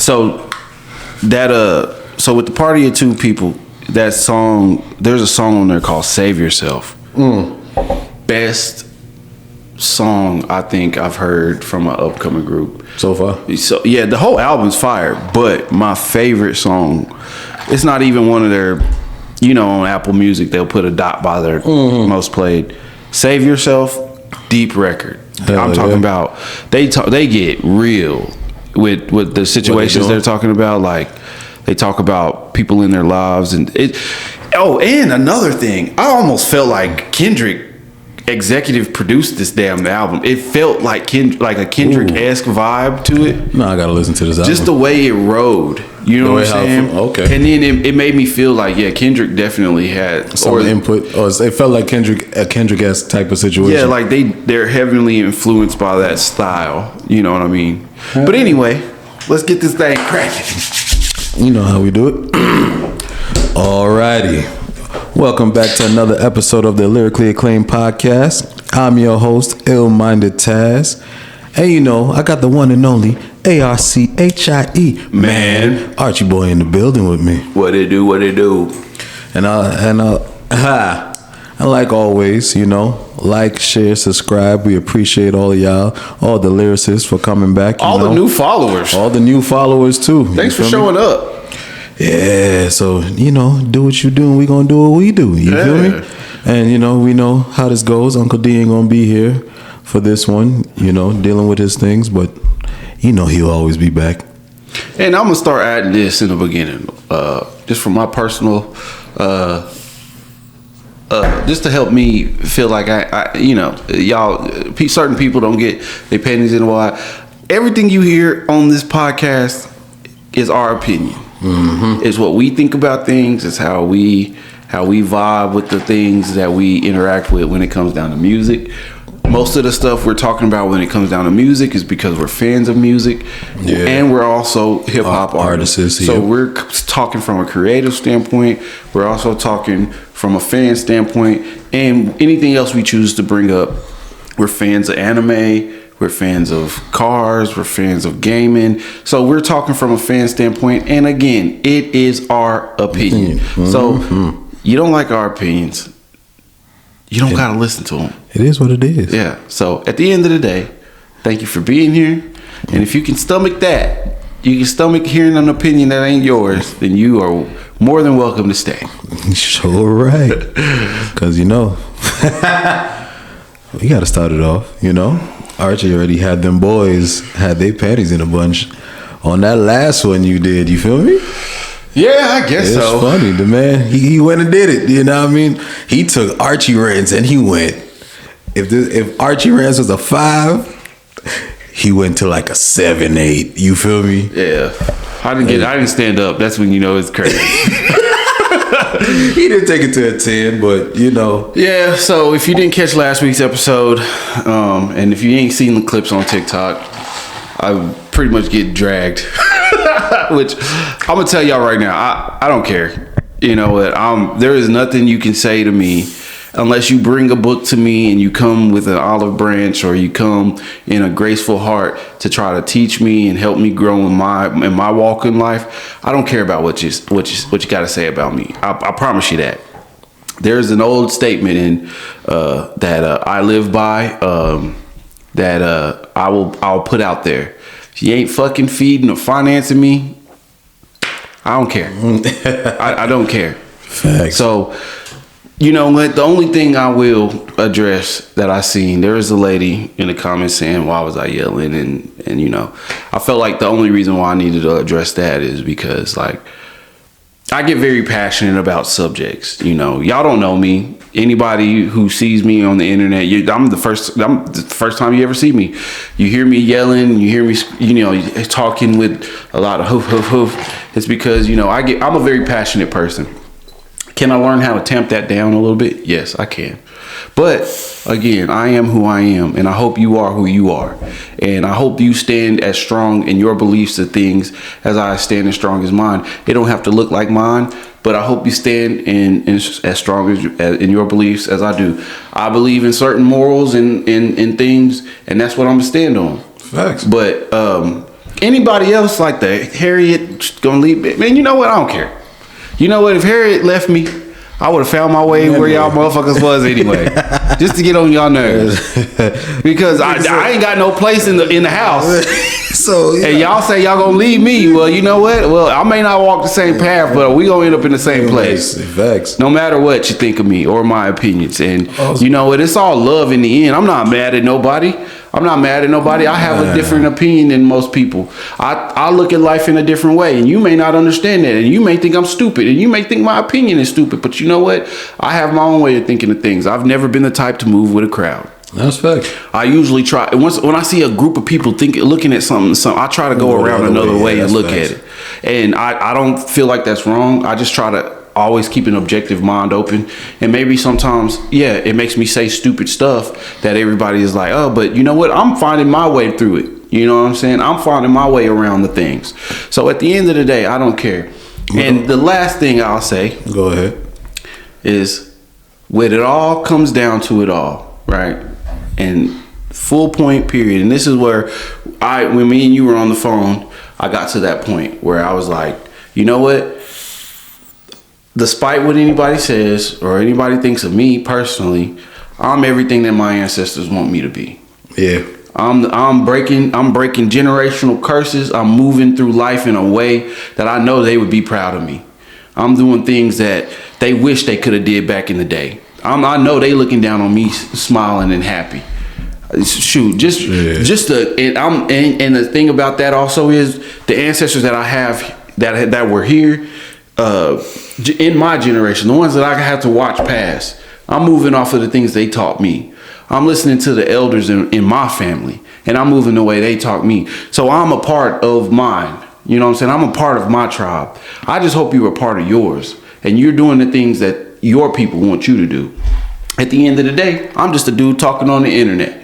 So so with the Party of Two People, that song, there's a song on there called Save Yourself. Best song I think I've heard from an upcoming group so far. So yeah, the whole album's fire, but my favorite song, it's not even one of their, on Apple Music they'll put a dot by their most played. Save Yourself, deep record. I'm talking about they get real with the situations they're talking about. Like they talk about people in their lives and it. Oh, and another thing, I almost felt like Kendrick executive produced this damn album. It felt like a Kendrick-esque vibe to it. No, I gotta listen to this album. Just the way it rode. You know what I'm saying? Okay. And then it made me feel like, Kendrick definitely had some input. Or it felt like a Kendrick-esque type of situation. Yeah, like they're heavily influenced by that style. You know what I mean? But anyway, let's get this thing cracking. You know how we do it. Alrighty. Welcome back to another episode of the Lyrically Acclaimed Podcast. I'm your host, Ill-Minded Taz. And I got the one and only ARCHIE. Man. Archie Boy in the building with me. What it do? And like always, like, share, subscribe. We appreciate all of y'all, all the lyricists for coming back. All the new followers. All the new followers too. Thanks for showing up. Yeah, so do what you do and we gonna do what we do. You feel me? And we know how this goes. Uncle D ain't gonna be here for this one, dealing with his things, but he'll always be back. And I'm gonna start adding this in the beginning, just from my personal, just to help me feel like y'all, certain people don't get their panties in a wad. Everything you hear on this podcast is our opinion. It's what we think about things. It's how we vibe with the things that we interact with when it comes down to music. Most of the stuff we're talking about when it comes down to music is because we're fans of music, and we're also hip hop artists. So we're talking from a creative standpoint. We're also talking from a fan standpoint, and anything else we choose to bring up. We're fans of anime. We're fans of cars. We're fans of gaming. So we're talking from a fan standpoint. And again, it is our opinion. So you don't like our opinions, you don't got to listen to them. It is what it is. Yeah. So at the end of the day, thank you for being here. And if you can stomach that, you can stomach hearing an opinion that ain't yours, then you are more than welcome to stay. Sure, right. Because, we got to start it off, Archie already had them boys had their panties in a bunch on that last one you did. You feel me? Yeah, I guess so. It's funny. The man, he went and did it. You know what I mean? He took Archie Rance and he went. If Archie Rance was a 5, he went to like a 7, 8. You feel me? Yeah. I didn't stand up. That's when it's crazy. He didn't take it to a 10, but Yeah, so if you didn't catch last week's episode, and if you ain't seen the clips on TikTok, I pretty much get dragged. Which I'm gonna tell y'all right now, I don't care. You know what? There is nothing you can say to me unless you bring a book to me and you come with an olive branch or you come in a graceful heart to try to teach me and help me grow in my walk in life. I don't care about what you got to say about me. I promise you that. There's an old statement in that I live by that I'll put out there. If you ain't fucking feeding or financing me, I don't care. I don't care. Facts. So, the only thing I will address that I seen, there was a lady in the comments saying, why was I yelling? And I felt like the only reason why I needed to address that is because, like, I get very passionate about subjects. Y'all don't know me. Anybody who sees me on the internet, I'm the first time you ever see me. You hear me yelling, you hear me, talking with a lot of hoof, hoof, hoof. It's because, I'm a very passionate person. Can I learn how to tamp that down a little bit? Yes, I can. But again, I am who I am, and I hope you are who you are. And I hope you stand as strong in your beliefs of things as I stand as strong as mine. It don't have to look like mine, but I hope you stand in as strong as in your beliefs as I do. I believe in certain morals and things, and that's what I'm gonna stand on. Facts. But anybody else like that, Harriet gonna leave. Man, you know what? I don't care. You know what? If Harriet left me, I would have found my way where y'all motherfuckers was anyway, just to get on y'all nerves. Because I ain't got no place in the house. So and y'all say y'all gonna leave me. Well, you know what? Well, I may not walk the same path, but we gonna end up in the same place. Facts. No matter what you think of me or my opinions. And you know what? It's all love in the end. I'm not mad at nobody. I have a different opinion than most people. I look at life in a different way, and you may not understand that, and you may think I'm stupid, and you may think my opinion is stupid. But you know what? I have my own way of thinking of things. I've never been the type to move with a crowd. That's fact. I usually try when I see a group of people looking at something, I try to go around another way and look at it. And I don't feel like that's wrong. I just try to always keep an objective mind open. And maybe sometimes, it makes me say stupid stuff that everybody is like, oh, but you know what? I'm finding my way through it. You know what I'm saying? I'm finding my way around the things. So at the end of the day, I don't care. And the last thing I'll say, go ahead, is when it all comes down to it all, right? And full point period. And this is where when me and you were on the phone, I got to that point where I was like, you know what? Despite what anybody says or anybody thinks of me personally, I'm everything that my ancestors want me to be. Yeah. I'm breaking generational curses. I'm moving through life in a way that I know they would be proud of me. I'm doing things that they wish they could have did back in the day. I know they looking down on me, smiling and happy. Shoot, and the thing about that also is the ancestors that I have that were here in my generation, the ones that I have to watch pass. I'm moving off of the things they taught me. I'm listening to the elders in my family, and I'm moving the way they taught me. So I'm a part of mine. You know what I'm saying? I'm a part of my tribe. I just hope you're a part of yours, and you're doing the things that your people want you to do. At the end of the day, I'm just a dude talking on the internet.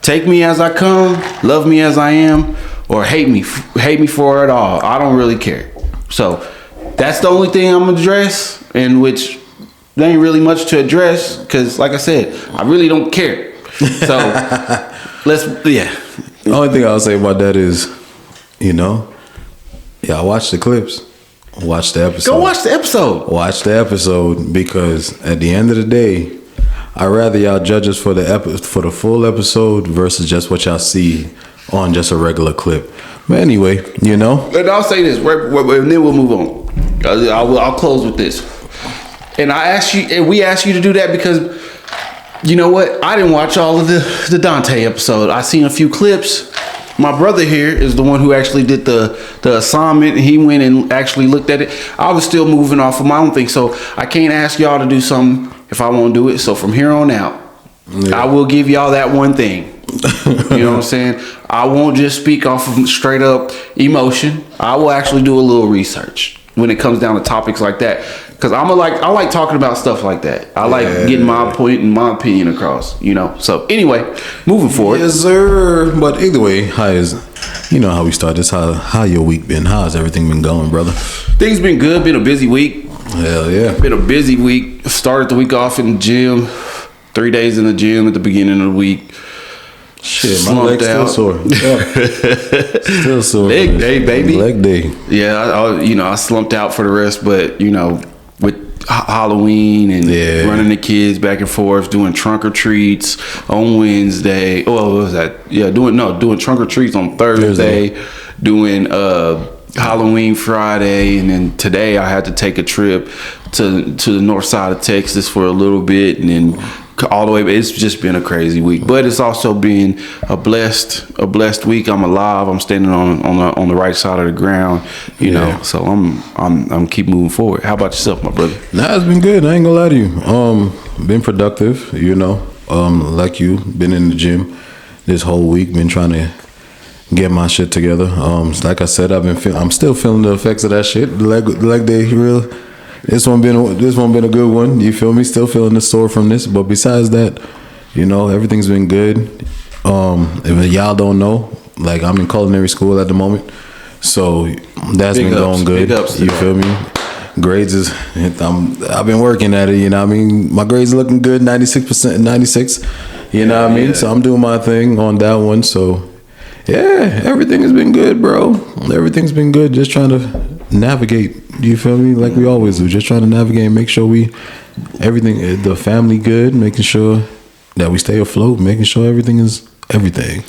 Take me as I come, love me as I am, or hate me for it all. I don't really care. So that's the only thing I'm gonna address, in which there ain't really much to address, because like I said, I really don't care. So The only thing I'll say about that is, watch the clips. Watch the episode. Go watch the episode. Watch the episode, because at the end of the day, I'd rather y'all judge us for the full episode versus just what y'all see on just a regular clip. But anyway, And I'll say this, and then we'll move on. I'll close with this. And we asked you to do that because, you know what? I didn't watch all of the Dante episode. I seen a few clips. My brother here is the one who actually did the assignment. He went and actually looked at it. I was still moving off of my own thing. So I can't ask y'all to do something if I won't do it. So from here on out, I will give y'all that one thing. You know what I'm saying? I won't just speak off of straight up emotion. I will actually do a little research when it comes down to topics like that. Because I like talking about stuff like that. I like getting my point and my opinion across, So anyway, moving forward. Yes, sir. But either way, how we start this? How your week been? How has everything been going, brother? Things been good. Been a busy week. Hell yeah. Been a busy week. Started the week off in the gym. 3 days in the gym at the beginning of the week. Shit, my leg's still sore. Yeah. Still sore. Leg day, baby. Leg day. Yeah, I slumped out for the rest, but with Halloween and running the kids back and forth, doing trunk or treats on Wednesday. Oh, what was that? Yeah, doing trunk or treats on Thursday. Doing Halloween Friday, and then today I had to take a trip to the north side of Texas for a little bit, and then all the way. It's just been a crazy week, but it's also been a blessed week. I'm alive. I'm standing on the right side of the ground, you know. So I'm keep moving forward. How about yourself, my brother? Nah, it's been good. I ain't gonna lie to you. Been productive, like you, been in the gym this whole week. Been trying to get my shit together. Like I said, I'm still feeling the effects of that shit. The leg day, real. This one been a good one. You feel me? Still feeling the sore from this, but besides that, everything's been good. If y'all don't know, like I'm in culinary school at the moment, so that's been going good. You feel me? Grades is I've been working at it. My grades looking good, 96%, 96. You know what I mean? So I'm doing my thing on that one. So Yeah, everything has been good, bro. Everything's been good. Just trying to navigate. You feel me? Like we always do. Just trying to navigate and make sure everything, the family good, making sure that we stay afloat, making sure everything is everything.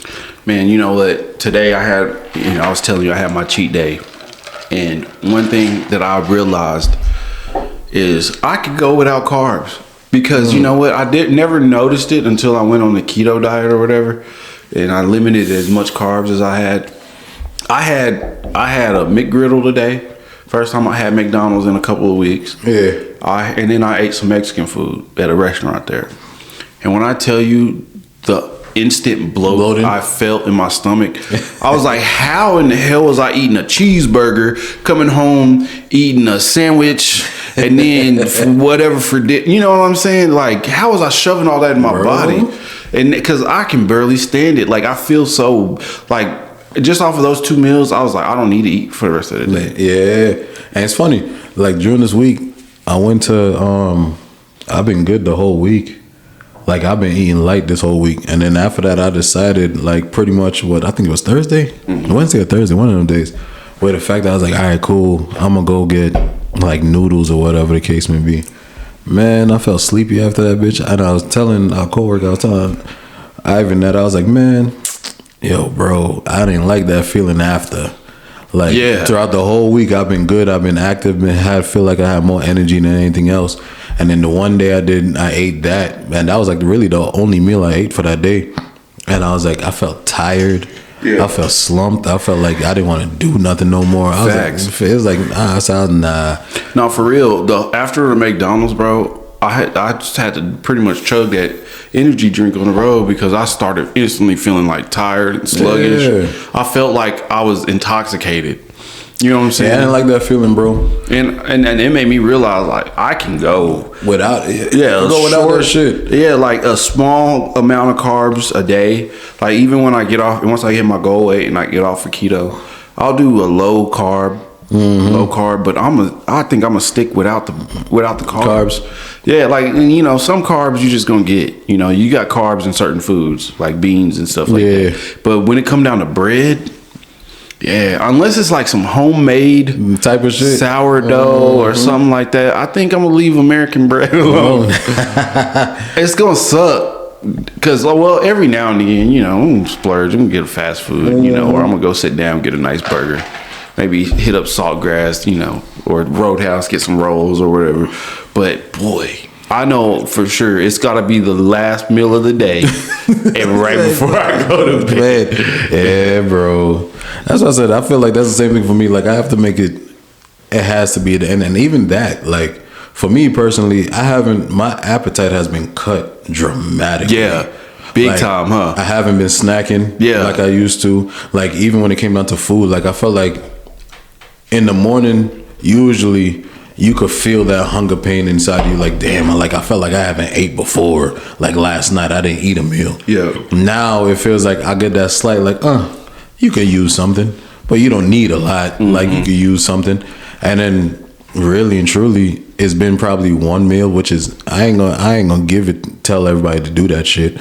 Man, you know what? Today I was telling you I had my cheat day. And one thing that I realized is I could go without carbs. Because you know what? I never noticed it until I went on the keto diet or whatever. And I limited as much carbs as I had. I had a McGriddle today. First time I had McDonald's in a couple of weeks. Yeah. And then I ate some Mexican food at a restaurant there. And when I tell you the instant bloating I felt in my stomach, I was like, how in the hell was I eating a cheeseburger, coming home, eating a sandwich, and then whatever for you know what I'm saying? Like, how was I shoving all that in my body? And because I can barely stand it. Like, I feel so, like, just off of those 2 meals, I was like, I don't need to eat for the rest of the day. Yeah. And it's funny, like during this week, I went to, I've been good the whole week. Like, I've been eating light this whole week. And then after that, I decided, like, pretty much I think it was Thursday? Wednesday or Thursday, one of them days. Where the fact that I was like, all right, cool. I'm going to go get, like, noodles or whatever the case may be. Man, I felt sleepy after that, bitch. And I was telling our coworker, I was telling Ivan that I was like, man, yo, bro, I didn't like that feeling after. Like, throughout the whole week, I've been good. I've been active. Feel like I had more energy than anything else. And then the one day I ate that, and that was like really the only meal I ate for that day. And I was like, I felt tired. Yeah. I felt slumped. I felt like I didn't want to do nothing no more. Facts. It was like, nah. No, for real. After the McDonald's, bro, I just had to pretty much chug that energy drink on the road because I started instantly feeling like tired and sluggish. Yeah. I felt like I was intoxicated. You know what I'm saying? Yeah, I didn't like that feeling, bro. And it made me realize, like, I can go without it. Yeah, go without that shit. Yeah, like a small amount of carbs a day. Like, even when I get off, once I hit my goal weight and I get off for keto, I'll do a low carb, but I think I'm gonna stick without the carbs. Yeah, like, and you know, some carbs you just gonna get. You know, you got carbs in certain foods like beans and stuff like that. But when it come down to bread. Yeah, unless it's like some homemade type of shit, sourdough or something like that, I think I'm gonna leave American bread alone. It's gonna suck because, well, every now and again, you know, I'm gonna splurge. I'm gonna get a fast food, you know, or I'm gonna go sit down and get a nice burger. Maybe hit up Saltgrass, you know, or Roadhouse, get some rolls or whatever. But boy, I know for sure it's got to be the last meal of the day and right before I go to bed. Yeah, bro. That's what I said. I feel like that's the same thing for me. Like, I have to make it has to be at the end. And even that, like, for me personally, my appetite has been cut dramatically. Yeah. Big time, huh? I haven't been snacking like I used to. Like, even when it came down to food, like, I felt like in the morning, usually you could feel that hunger pain inside you. Like, damn, I felt like I haven't ate before. Like, last night I didn't eat a meal. Yeah. Now it feels like I get that slight, like, you could use something, but you don't need a lot. Like, you could use something. And then really and truly, it's been probably one meal, which is, I ain't gonna tell everybody to do that shit.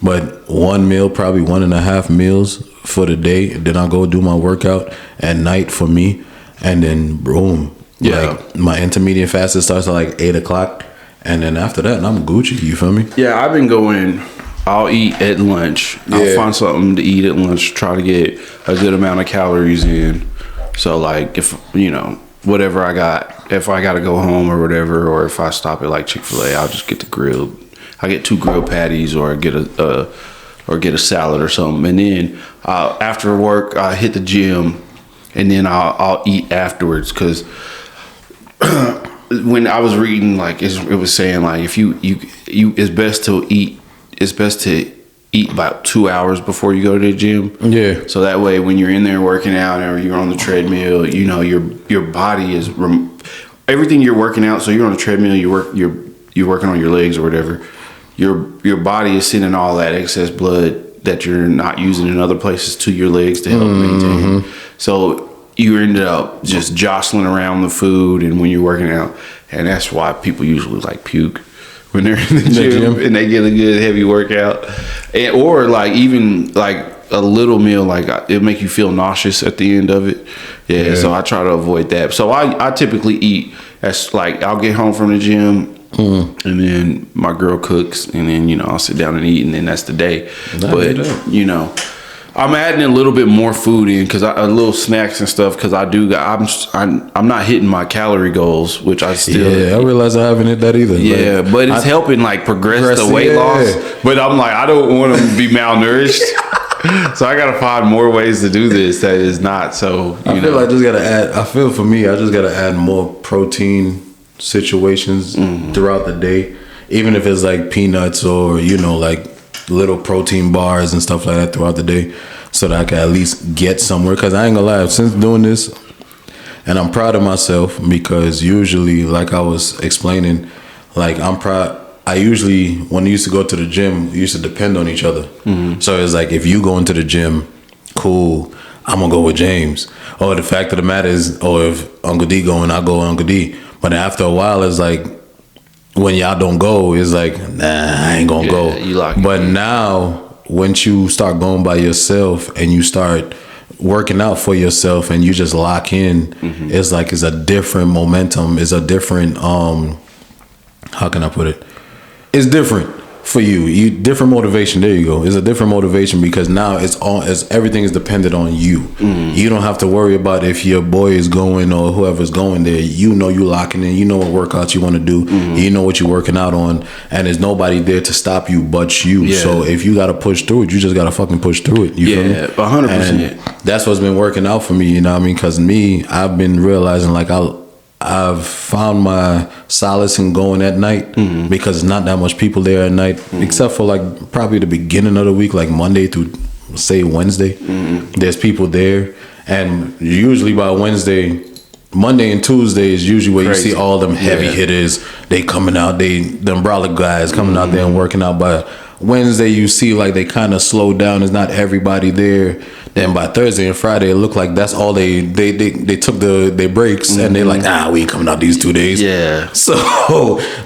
But one meal, probably 1.5 meals for the day. Then I'll go do my workout at night for me. And then boom. Yeah. Like, my intermediate fasting starts at like 8 o'clock. And then after that, I'm Gucci. You feel me? Yeah, I've been going, I'll eat at lunch. Yeah. I'll find something to eat at lunch, try to get a good amount of calories in. So, like, if, you know, whatever I got, if I got to go home or whatever, or if I stop at like Chick-fil-A, I'll just get the grilled. I get 2 grilled patties or get a salad or something. And then after work, I hit the gym and then I'll eat afterwards. Because when I was reading, like, it was saying, like, if you it's best to eat about 2 hours before you go to the gym. Yeah. So that way, when you're in there working out or you're on the treadmill, you know, your body is everything you're working out. So you're on the treadmill, you're working on your legs or whatever. Your body is sending all that excess blood that you're not using in other places to your legs to help maintain. So you ended up just jostling around the food and when you're working out, and that's why people usually like puke when they're in the gym and they get a good heavy workout, or like even like a little meal, like it'll make you feel nauseous at the end of it. Yeah. So I try to avoid that. So I typically eat as like I'll get home from the gym. And then my girl cooks, and then I'll sit down and eat, and then that's the day. But I'm adding a little bit more food in because a little snacks and stuff because I'm not hitting my calorie goals, which I still. Yeah, I realize I haven't hit that either. Yeah, like, but it's helping like progress the weight loss. But I'm like, I don't want to be malnourished. So I gotta find more ways to do this that is not so. I feel like I just gotta add. I feel for me, I just gotta add more protein situations throughout the day, even if it's like peanuts or like little protein bars and stuff like that throughout the day, so that I can at least get somewhere. Because I ain't gonna lie, since doing this, and I'm proud of myself because usually, like I was explaining, like I'm proud. I usually, when I used to go to the gym, we used to depend on each other. So it's like, if you go into the gym, cool, I'm gonna go with James. Or the fact of the matter is, or if Uncle D going, I'll go with Uncle D. But after a while, it's like, when y'all don't go, it's like, nah, I ain't gonna go. You lock but now, once you start going by yourself and you start working out for yourself and you just lock in, it's like it's a different momentum. It's a different, how can I put it? It's different for you. Different motivation. There you go. It's a different motivation because now everything is dependent on you. You don't have to worry about if your boy is going or whoever's going there. You locking in. You know what workouts you want to do. You know what you're working out on, and there's nobody there to stop you but you. Yeah. So if you got to push through it, you just got to fucking push through it. You feel me? 100%. That's what's been working out for me. You know what I mean? Because I've been realizing like I've found my solace in going at night because there's not that much people there at night, except for like probably the beginning of the week, like Monday through say Wednesday. There's people there, and usually by Wednesday, Monday and Tuesday is usually where you see all them heavy hitters. They coming out, the umbrella guys coming out there and working out. By Wednesday, you see like they kind of slow down. There's not everybody there. Then by Thursday and Friday, it looked like that's all they took their breaks and they're like, we ain't coming out these 2 days. Yeah. So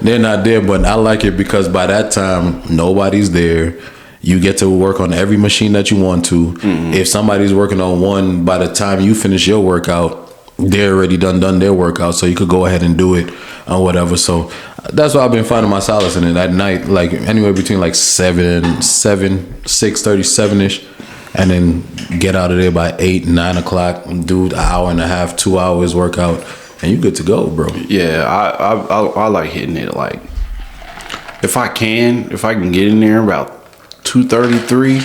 they're not there, but I like it because by that time, nobody's there. You get to work on every machine that you want to. If somebody's working on one, by the time you finish your workout, they're already done their workout, so you could go ahead and do it or whatever. So that's why I've been finding my solace in it at night, like anywhere between like 6:37ish. And then get out of there by 8, 9 o'clock. Do an hour and a half, 2 hours workout, and you good to go, bro. Yeah, I like hitting it like if I can get in there about 2:33.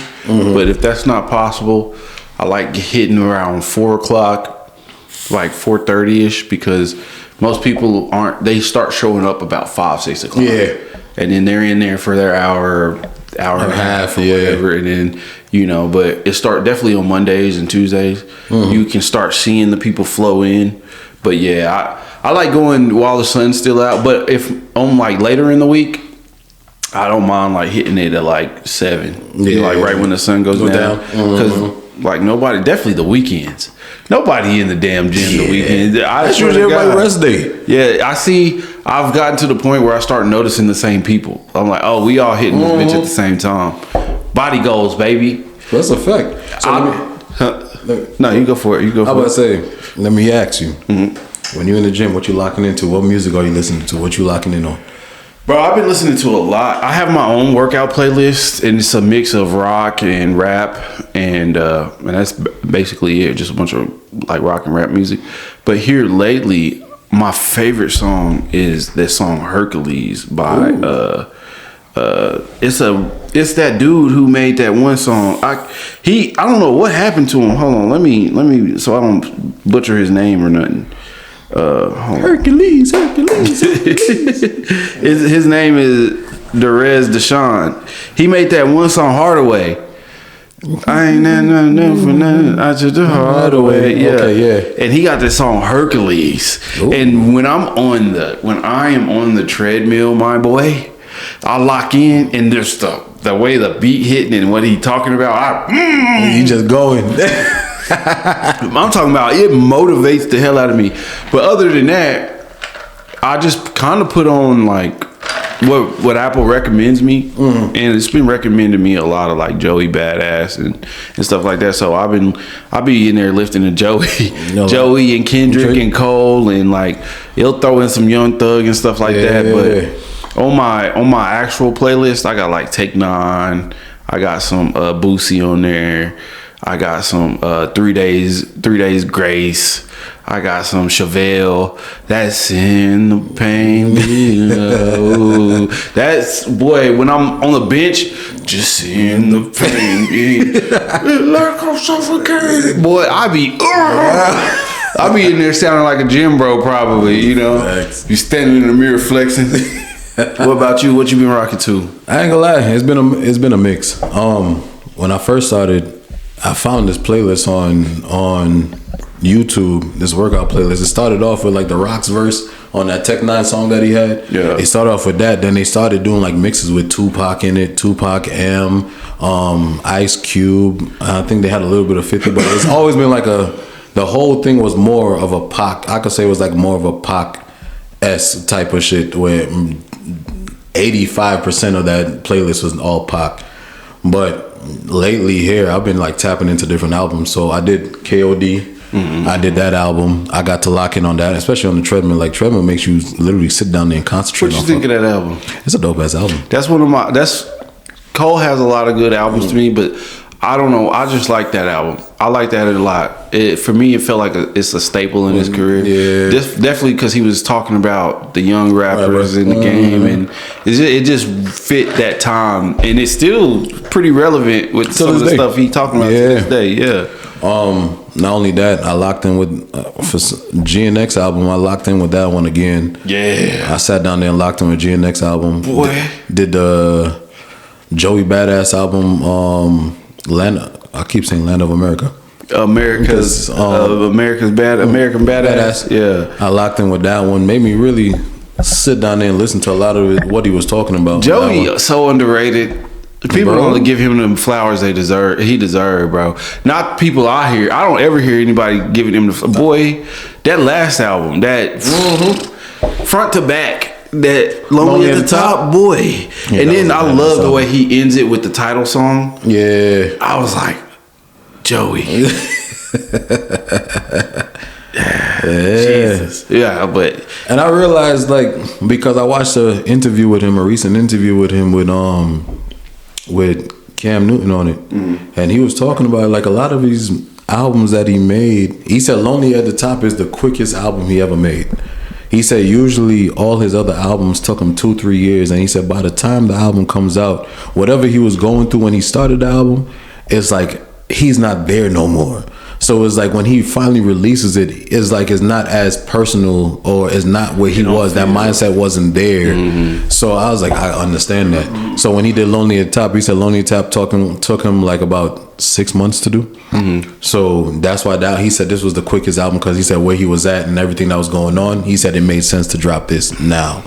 But if that's not possible, I like hitting around 4 o'clock, like 4:30ish, because most people they start showing up about 5, 6 o'clock. Yeah, and then they're in there for their hour and a half or whatever, and then but it start definitely on Mondays and Tuesdays. You can start seeing the people flow in. But yeah, I like going while the sun's still out. But if on like later in the week, I don't mind like hitting it at like 7, like right when the sun goes down, because like nobody, definitely the weekends. Nobody in the damn gym the weekend. That's usually everybody rest day. Yeah, I've gotten to the point where I start noticing the same people. I'm like, oh, we all hitting this bitch at the same time. Body goals, baby. That's a fact. So no, you go for it. I was about to say, let me ask you. When you're in the gym, what you locking into? What music are you listening to? What you locking in on? Bro, I've been listening to a lot. I have my own workout playlist, and it's a mix of rock and rap, and that's basically it. Just a bunch of like rock and rap music. But here lately, my favorite song is this song "Hercules" by it's that dude who made that one song. I don't know what happened to him. Hold on, let me so I don't butcher his name or nothing. Hercules. His name is Derez Deshawn. He made that one song Hardaway. I ain't nothing for nothing. I just do Hardaway. Yeah. Okay, yeah. And he got this song Hercules. Ooh. And when I am on the treadmill, my boy, I lock in, and there's the way the beat hitting and what he talking about. You just going. I'm talking about it motivates the hell out of me. But other than that, I just kind of put on like what Apple recommends me, and it's been recommended me a lot of like Joey Badass and stuff like that. So I be in there lifting to Joey and Kendrick and Cole, and like he'll throw in some Young Thug and stuff like that. But on my actual playlist, I got like Take 9, I got some Boosie on there, I got some 3 Days Grace. I got some Chevelle. That's in the pain. You know. That's, boy, when I'm on the bench, just in the pain. Like I'm suffocated. Boy, I be in there sounding like a gym bro, probably, you know. You standing in the mirror flexing. What about you? What you been rocking to? I ain't gonna lie, it's been a mix. When I first started, I found this playlist on YouTube, this workout playlist. It started off with like the Rock's verse on that Tech 9 song that he had. Yeah. They started off with that. Then they started doing like mixes with Tupac in it, Tupac M, Ice Cube. I think they had a little bit of 50, but it's always been like the whole thing was more of a Pac. I could say it was like more of a Pac-esque type of shit where 85% of that playlist was all Pac. But lately here, I've been like tapping into different albums. So I did KOD. I did that album. I got to lock in on that, especially on the treadmill. Like treadmill makes you literally sit down there and concentrate. What you think of that album? It's a dope ass album. That's Cole has a lot of good albums to me, but I don't know. I just like that album. I like that a lot. For me, it felt like it's a staple in his career. Yeah, definitely because he was talking about the young rappers in the game, and it just fit that time, and it's still pretty relevant with some of the stuff he talking about to this day. Yeah. Not only that, I locked in with for GNX album. I locked in with that one again. Yeah. I sat down there and locked in with GNX album. Boy. Did the Joey Badass album. I keep saying Land of America. American Badass. Yeah. I locked in with that one. Made me really sit down there and listen to a lot of it, what he was talking about. Joey so underrated. People don't give him the flowers he deserved, bro. Not people I hear. I don't ever hear anybody giving him the boy. That last album, that front to back, that Lonely at the Top, boy. Yeah, and then I love the way he ends it with the title song. Yeah, I was like, Joey. Jesus. Yeah, but and I realized like because I watched a recent interview with him with Cam Newton on it, and he was talking about like a lot of these albums that he made. He said Lonely at the Top is the quickest album he ever made. He said usually all his other albums took him 2-3 years, and he said by the time the album comes out, whatever he was going through when he started the album, it's like he's not there no more. So it's like when he finally releases it, it's like it's not as personal or it's not where he was. That mindset wasn't there. So I was like, I understand that. So when he did Lonely at the Top, he said Lonely at the Top took him like about 6 months to do. So that's why he said this was the quickest album because he said where he was at and everything that was going on. He said it made sense to drop this now.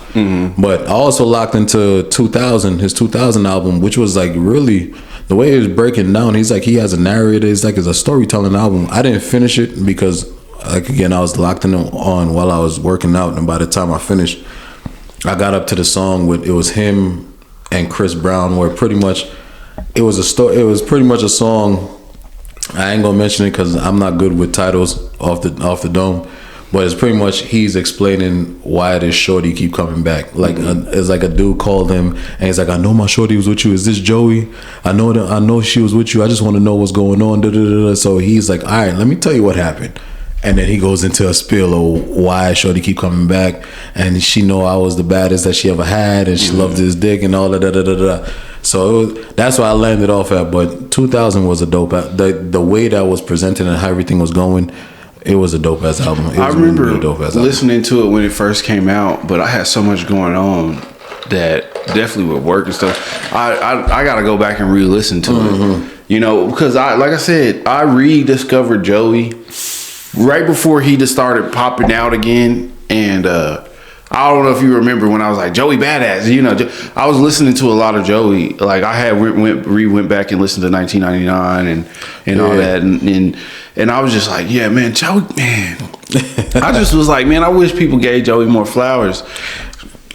But I also locked into 2000, his 2000 album, which was like really... The way he was breaking down, he's like he has a narrator. It's like it's a storytelling album. I didn't finish it because, like again, I was locked in on while I was working out, and by the time I finished, I got up to the song with it was him and Chris Brown, where pretty much it was a story. It was pretty much a song. I ain't gonna mention it because I'm not good with titles off the dome. But it's pretty much he's explaining why this shorty keep coming back. Like it's like a dude called him and he's like, I know my shorty was with you. Is this Joey? I know she was with you. I just want to know what's going on. Da-da-da-da. So he's like, all right, let me tell you what happened. And then he goes into a spiel of why shorty keep coming back, and she know I was the baddest that she ever had, and she loved his dick and all that. Da-da-da-da. So that's why I landed off at. But 2000 was a dope. The way that was presented and how everything was going. It was a dope ass album. I remember listening to it when it first came out, but I had so much going on that definitely with work and stuff. I gotta go back and re-listen to it. You know, because like I said, I rediscovered Joey right before he just started popping out again, and I don't know if you remember when I was like Joey Badass. You know, I was listening to a lot of Joey. Like I had went back and listened to 1999 and all that, and I was just like, yeah, man, Joey, man. I just was like, man, I wish people gave Joey more flowers.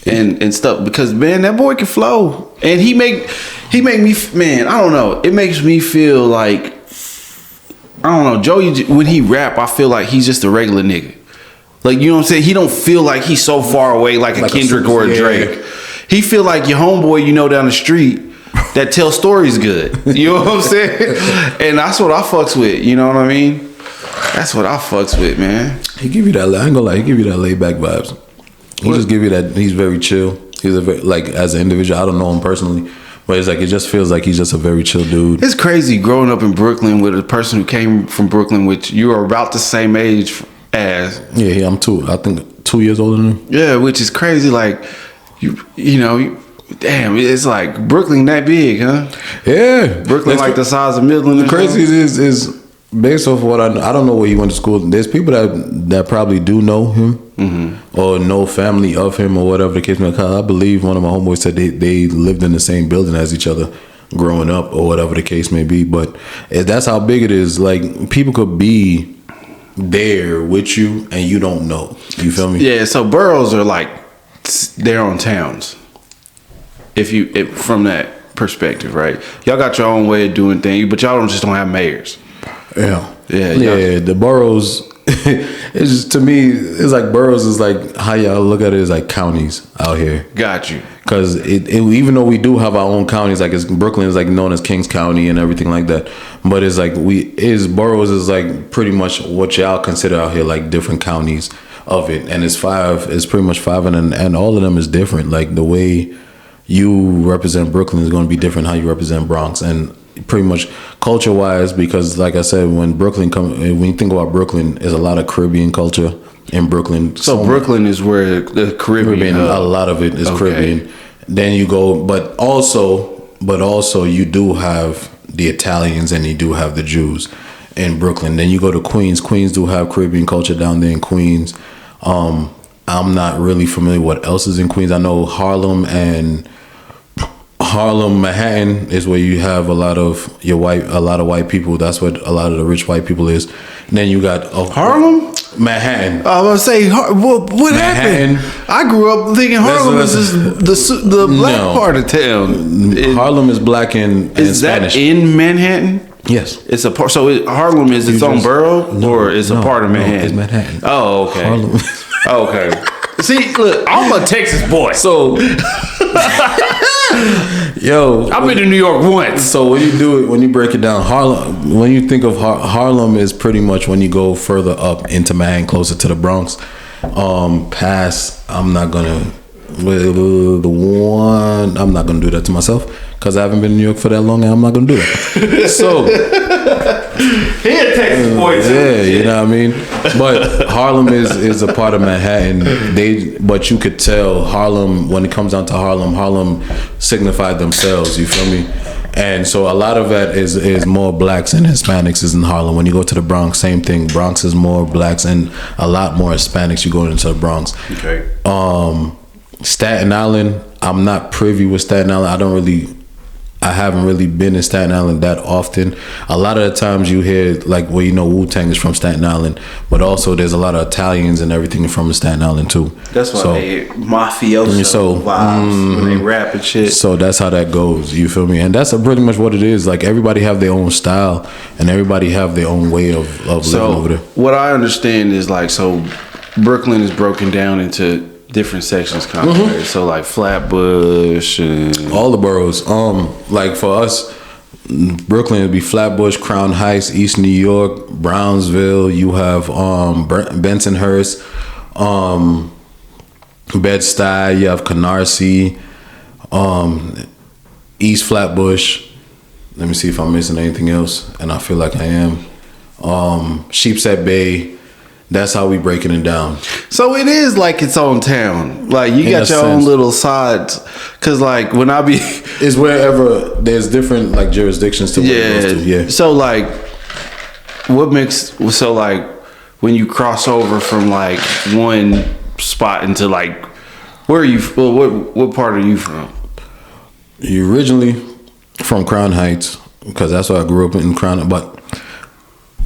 and stuff, because man, that boy can flow, and he make me, man, I don't know, it makes me feel like, I don't know, Joey, when he rap, I feel like he's just a regular nigga. Like, you know what I'm saying? He don't feel like he's so far away like a Kendrick or a Drake. He feel like your homeboy you know down the street that tells stories good. You know what I'm saying? And that's what I fucks with. You know what I mean? That's what I fucks with, man. He give you that. I ain't gonna lie. He give you that laid back vibes. He just give you that. He's very chill. He's a very, like, as an individual. I don't know him personally, but it's like it just feels like he's just a very chill dude. It's crazy growing up in Brooklyn with a person who came from Brooklyn, which you are about the same age as. Yeah, I'm I think 2 years older than him. Yeah, which is crazy. Like, you know, damn, it's like Brooklyn that big, huh? Yeah, Brooklyn like the size of Midland. The crazy is based off of what I don't know where he went to school. There's people that probably do know him or know family of him or whatever the case may be. I believe one of my homeboys said they lived in the same building as each other growing up or whatever the case may be. But that's how big it is. Like, people could be there with you and you don't know. You feel me? Yeah, so boroughs are like their own towns. If from that perspective, right? Y'all got your own way of doing things, but y'all just don't have mayors. Yeah. Yeah. The boroughs, it's just, to me, it's like boroughs is like how y'all look at it as like counties out here. Got you. Because even though we do have our own counties, like Brooklyn is like known as Kings County and everything like that, but it's like boroughs is like pretty much what y'all consider out here like different counties of it, and it's pretty much five, and all of them is different. Like, the way you represent Brooklyn is going to be different how you represent Bronx, and pretty much culture wise, because like I said, when you think about Brooklyn, there's a lot of Caribbean culture in Brooklyn. So Brooklyn is where the Caribbean, a lot of it is Caribbean. Then you go, but also you do have the Italians and you do have the Jews in Brooklyn. Then you go to Queens. Queens do have Caribbean culture down there in Queens. I'm not really familiar what else is in Queens. I know Harlem, Manhattan is where you have a lot of white people. That's what a lot of the rich white people is. And then you got Harlem, Manhattan. I was gonna say, what happened? I grew up thinking Harlem was the black part of town. Harlem is black and Spanish. That in Manhattan? Yes, it's a part. So Harlem is its own borough, or is a part of Manhattan? No, it's Manhattan. Oh, okay. Harlem. Okay. See, look, I'm a Texas boy. So, yo, I've been to New York once. So when you break it down, Harlem, when you think of Harlem, is pretty much when you go further up into Manhattan, closer to the Bronx. Past, I'm not gonna do that to myself because I haven't been in New York for that long, and I'm not gonna do that. So. He a Texas boy too. Yeah, you know what I mean? But Harlem is a part of Manhattan. But you could tell Harlem, when it comes down to Harlem signified themselves, you feel me? And so a lot of that is more blacks and Hispanics is in Harlem. When you go to the Bronx, same thing. Bronx is more blacks and a lot more Hispanics you go into the Bronx. Okay. Staten Island, I'm not privy with Staten Island. I haven't really been in Staten Island that often. A lot of the times you hear, like, well, you know, Wu-Tang is from Staten Island, but also there's a lot of Italians and everything from Staten Island too. That's why they mafioso vibes when they rap and shit. So that's how that goes, you feel me? And that's pretty much what it is. Like, everybody have their own style and everybody have their own way of living over there. What I understand is, like, so Brooklyn is broken down into different sections, kind of. Right? So like Flatbush and all the boroughs. Like for us, Brooklyn would be Flatbush, Crown Heights, East New York, Brownsville. You have Bensonhurst, Bed-Stuy. You have Canarsie, East Flatbush. Let me see if I'm missing anything else, and I feel like I am. Sheepshead Bay. That's how we breaking it down. So it is like its own town. Like, you got your own little sides. Cause like when I be, it's wherever there's different like jurisdictions to where it goes to. Yeah. So like, when you cross over from like one spot into like, where are you? Well, what part are you from? You originally from Crown Heights, because that's where I grew up in Crown, but.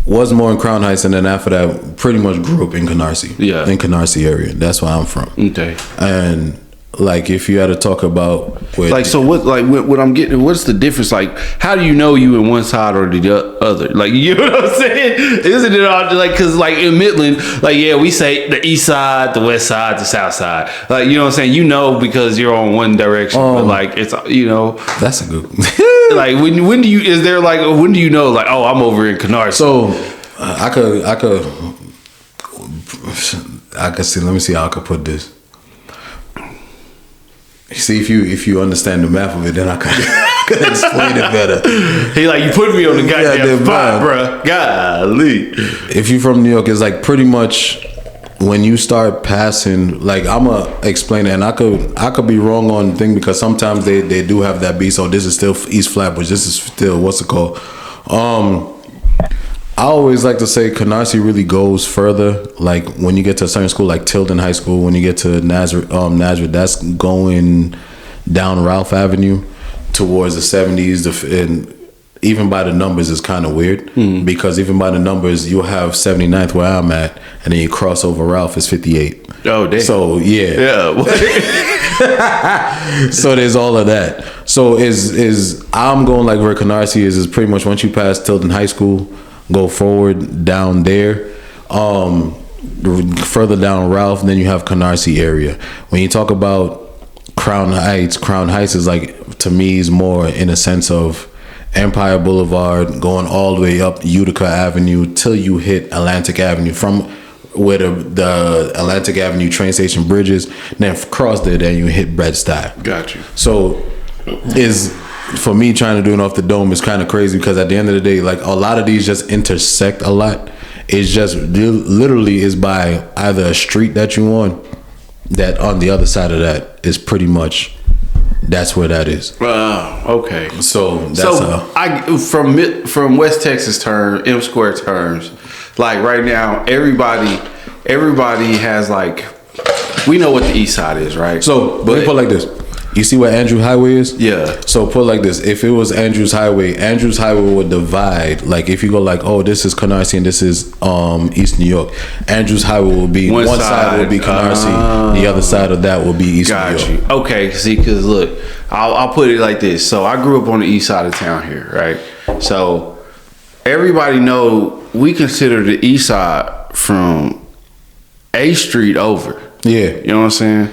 Was more in Crown Heights, and then after that, pretty much grew up in Canarsie. Yeah. In Canarsie area. That's where I'm from. Okay. And like if you had to talk about Like, so what I'm getting, what's the difference? Like, how do you know you in one side or the other? Like, you know what I'm saying? Isn't it all like, cause like in Midland, like, yeah, we say the east side, the west side, the south side. Like, you know what I'm saying? You know, because you're on one direction, but like, it's, you know. That's a good. Like, when do you know, like, oh, I'm over in Canarsie? So I could see. Let me see how I could put this. See if you understand the math of it, then I could explain it better. He like, you put me on the goddamn spot, bruh. Golly. If you from New York, it's like pretty much when you start passing. Like I'ma explain it, and I could be wrong on the thing because sometimes they do have that beat. So this is still East Flatbush. This is still what's it called? I always like to say Canarsie really goes further. Like when you get to a certain school, like Tilden High School, when you get to Nazareth, that's going down Ralph Avenue towards the 70s. And even by the numbers, it's kind of weird because even by the numbers, you'll have 79th where I'm at, and then you cross over Ralph, it's 58. Oh, damn. So yeah. So there's all of that. So is I'm going like where Canarsie is pretty much once you pass Tilden High School. Go forward down there, further down Ralph, then you have Canarsie area. When you talk about Crown Heights is like, to me, is more in a sense of Empire Boulevard, going all the way up Utica Avenue till you hit Atlantic Avenue, from where the Atlantic Avenue train station bridges, then cross there, then you hit Bed-Stuy. Got you. So for me, trying to do it off the dome is kind of crazy because at the end of the day, like a lot of these just intersect a lot. It's just literally is by either a street that you on, that on the other side of that is pretty much, that's where that is. Okay. So that's from West Texas M Square terms, like right now, everybody has like, we know what the east side is, right? So let me put it like this. You see where Andrews Highway is? Yeah. So put it like this. If it was Andrews Highway would divide. Like if you go like, oh, this is Canarsie and this is East New York. Andrews Highway will be one side would be Canarsie, the other side of that will be East New York. Got you. Okay, see, because look, I'll put it like this. So I grew up on the east side of town here, right? So everybody know we consider the east side from A Street over. Yeah. You know what I'm saying?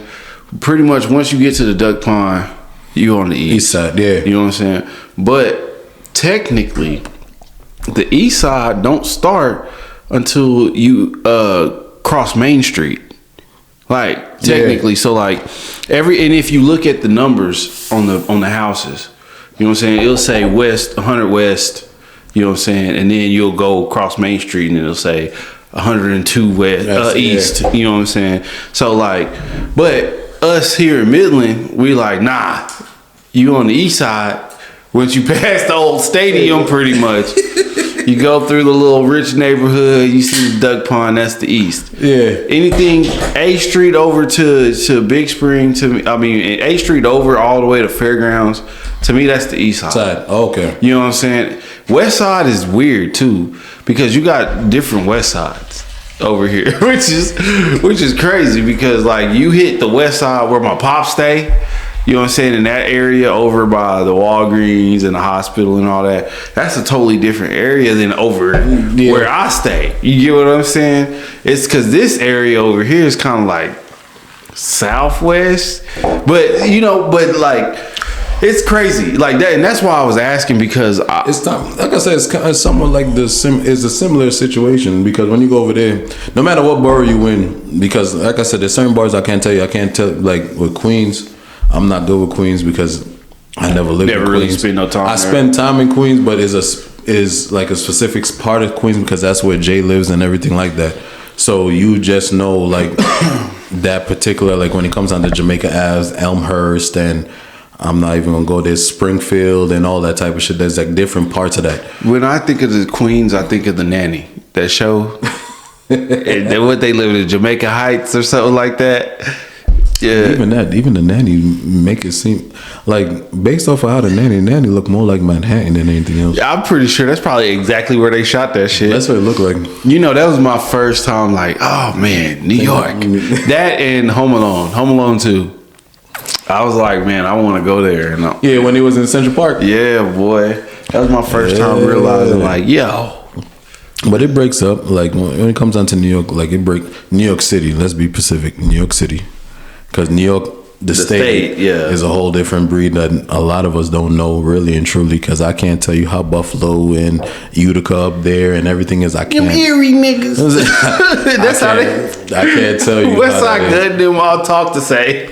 Pretty much once you get to the Duck Pond, you on the east side, yeah. You know what I'm saying? But technically, the east side don't start until you cross Main Street. Like technically, so like and if you look at the numbers on the houses, you know what I'm saying? It'll say West 100 West, you know what I'm saying, and then you'll go across Main Street and it'll say 102 West East. You know what I'm saying? So like, but us here in Midland, we like, nah, you on the east side. Once you pass the old stadium, pretty much, you go through the little rich neighborhood, you see the Duck Pond, that's the east. Yeah. Anything A Street over to Big Spring, A Street over all the way to Fairgrounds, to me, that's the east side. Okay. You know what I'm saying? West side is weird too, because you got different west sides over here, which is crazy because like you hit the west side where my pops stay, you know what I'm saying, in that area over by the Walgreens and the hospital and all that, that's a totally different area than over where I stay. You get what I'm saying? It's because this area over here is kind of like southwest, but like it's crazy like that, and that's why I was asking because it's not, like I said, it's somewhat like it's a similar situation because when you go over there, no matter what borough you in, because like I said, there's certain bars I can't tell like with Queens, I'm not good with Queens because I never lived in Queens. Really spend no time. I spend time in Queens, but is like a specific part of Queens because that's where Jay lives and everything like that. So you just know like that particular, like when it comes down to Jamaica Ave, Elmhurst, and I'm not even gonna go there, Springfield and all that type of shit. There's like different parts of that. When I think of the Queens, I think of The Nanny, that show. And what they live in Jamaica Heights or something like that. Yeah. Even The Nanny make it seem like, based off of how the Nanny look more like Manhattan than anything else. Yeah, I'm pretty sure that's probably exactly where they shot that shit. That's what it looked like. You know, that was my first time like, oh man, New York. That and Home Alone 2. I was like, man, I want to go there. And Yeah, when he was in Central Park. yeah, boy, that was my first time realizing, like, yo. But it breaks up. Like when it comes down to New York, like New York City. Let's be specific, New York City, because New York, the state, yeah, is a whole different breed that a lot of us don't know really and truly. Because I can't tell you how Buffalo and Utica up there and everything is. I can't. Them eerie niggas. That's how they. I can't tell you. Westside Gun them all talk to say.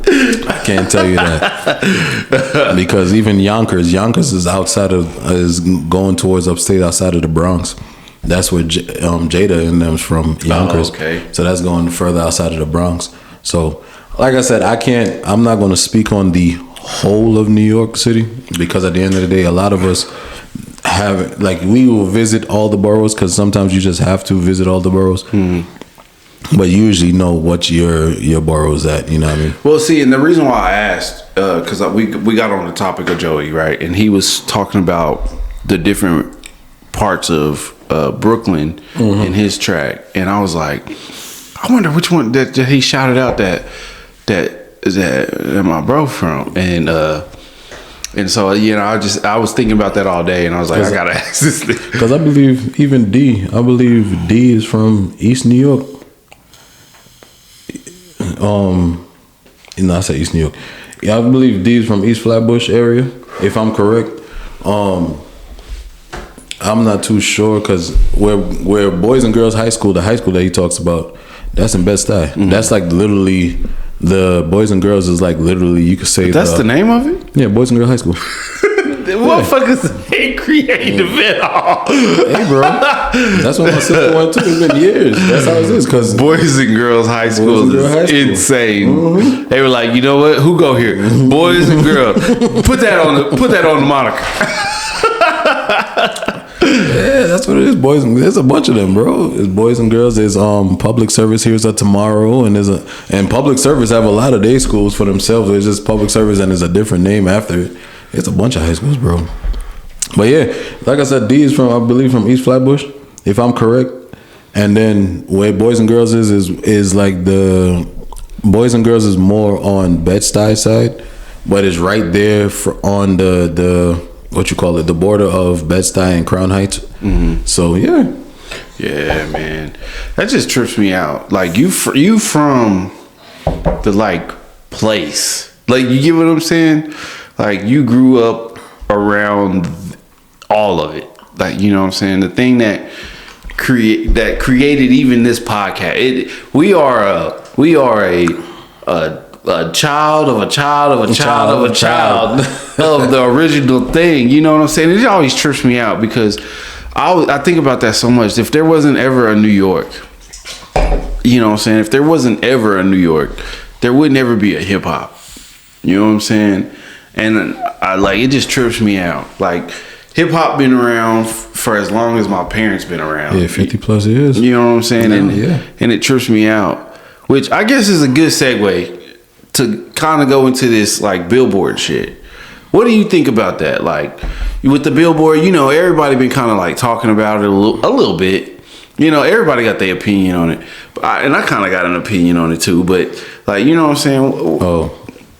I can't tell you that because even Yonkers is is going towards upstate outside of the Bronx. That's where Jada and them's from, Yonkers. Oh, okay. So that's going further outside of the Bronx. So, like I said, I'm not going to speak on the whole of New York City because at the end of the day, a lot of us we will visit all the boroughs because sometimes you just have to visit all the boroughs. Mm-hmm. But you usually know what your borough's at, you know what I mean? Well, see, and the reason why I asked, because we got on the topic of Joey, right? And he was talking about the different parts of Brooklyn in his track, and I was like, I wonder which one that he shouted out that my bro from, and so I was thinking about that all day, and I was like, I gotta ask this thing because I believe even D is from East New York. I say East New York. Yeah, I believe D is from East Flatbush area, if I'm correct. I'm not too sure because where Boys and Girls High School, the high school that he talks about, that's in Bed-Stuy. Mm-hmm. That's like literally the Boys and Girls is like literally you could say that's the name of it. Yeah, Boys and Girls High School. The motherfuckers ain't creative at all. Hey, bro. That's what my sister went to. It's been years. That's how it is. Because Boys and Girls High School is insane. Mm-hmm. They were like, you know what? Who go here? Boys and Girls. Put that on the moniker. Yeah, that's what it is. There's a bunch of them, bro. It's Boys and Girls. There's Public Service Here's a Tomorrow, and and Public Service have a lot of day schools for themselves. It's just Public Service, and there's a different name after it. It's a bunch of high schools, bro. But yeah, like I said, D is I believe from East Flatbush, if I'm correct. And then where Boys and Girls is like the Boys and Girls is more on Bed-Stuy side, but it's right there on the what you call it, the border of Bed-Stuy and Crown Heights. Mm-hmm. So yeah, man, that just trips me out. Like you from the like place, like you get what I'm saying. Like you grew up around all of it. Like, you know what I'm saying? The thing that created even this podcast. We are a child of a child of a child of a child of the original thing. You know what I'm saying? It always trips me out because I think about that so much. If there wasn't ever a New York, you know what I'm saying? If there wasn't ever a New York, there would never be a hip hop. You know what I'm saying? And it just trips me out. Like hip hop been around for as long as my parents been around. Yeah, 50 plus years. You know what I'm saying? And it trips me out, which I guess is a good segue to kind of go into this like Billboard shit. What do you think about that? Like with the Billboard, you know, everybody been kind of like talking about it a little bit. You know, everybody got their opinion on it, and I kind of got an opinion on it too. But like, you know what I'm saying? Oh.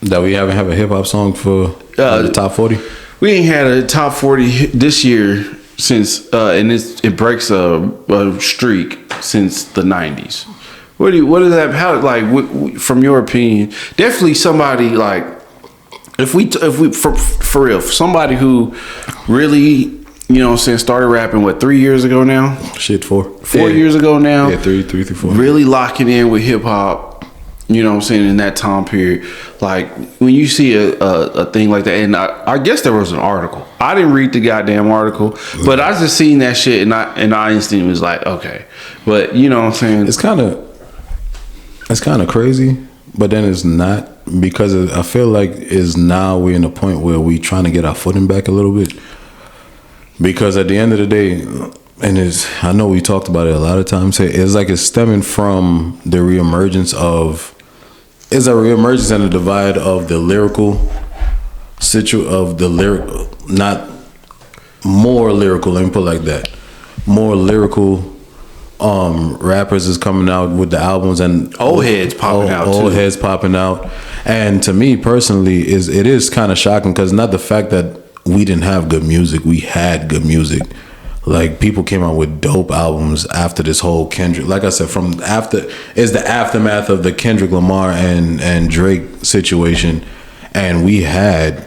That we haven't have a hip hop song for the top 40. We ain't had a top 40 this year since, and it breaks a streak since the 90s. What is that? How like from your opinion? Definitely somebody like if we for real, somebody who really, you know what I'm saying, started rapping 3 years ago now. Shit, 4 years ago now. Yeah, 3 through 4. Really locking in with hip hop. You know what I'm saying, in that time period. Like when you see a thing like that, and I guess there was an article. I didn't read the goddamn article, but I just seen that shit and I instantly was like, okay. But you know what I'm saying? It's kind of crazy, but then it's not, because I feel like now we're in a point where we trying to get our footing back a little bit. Because at the end of the day, and I know we talked about it a lot of times, it's like it's stemming from the reemergence and the divide of the lyrical not more lyrical, let me put it like that, more lyrical rappers is coming out with the albums and Old heads popping out, old too. heads popping out. And to me personally, it is kind of shocking because not the fact that we didn't have good music, we had good music. Like people came out with dope albums after this whole Kendrick. Like I said, is the aftermath of the Kendrick Lamar and Drake situation, and we had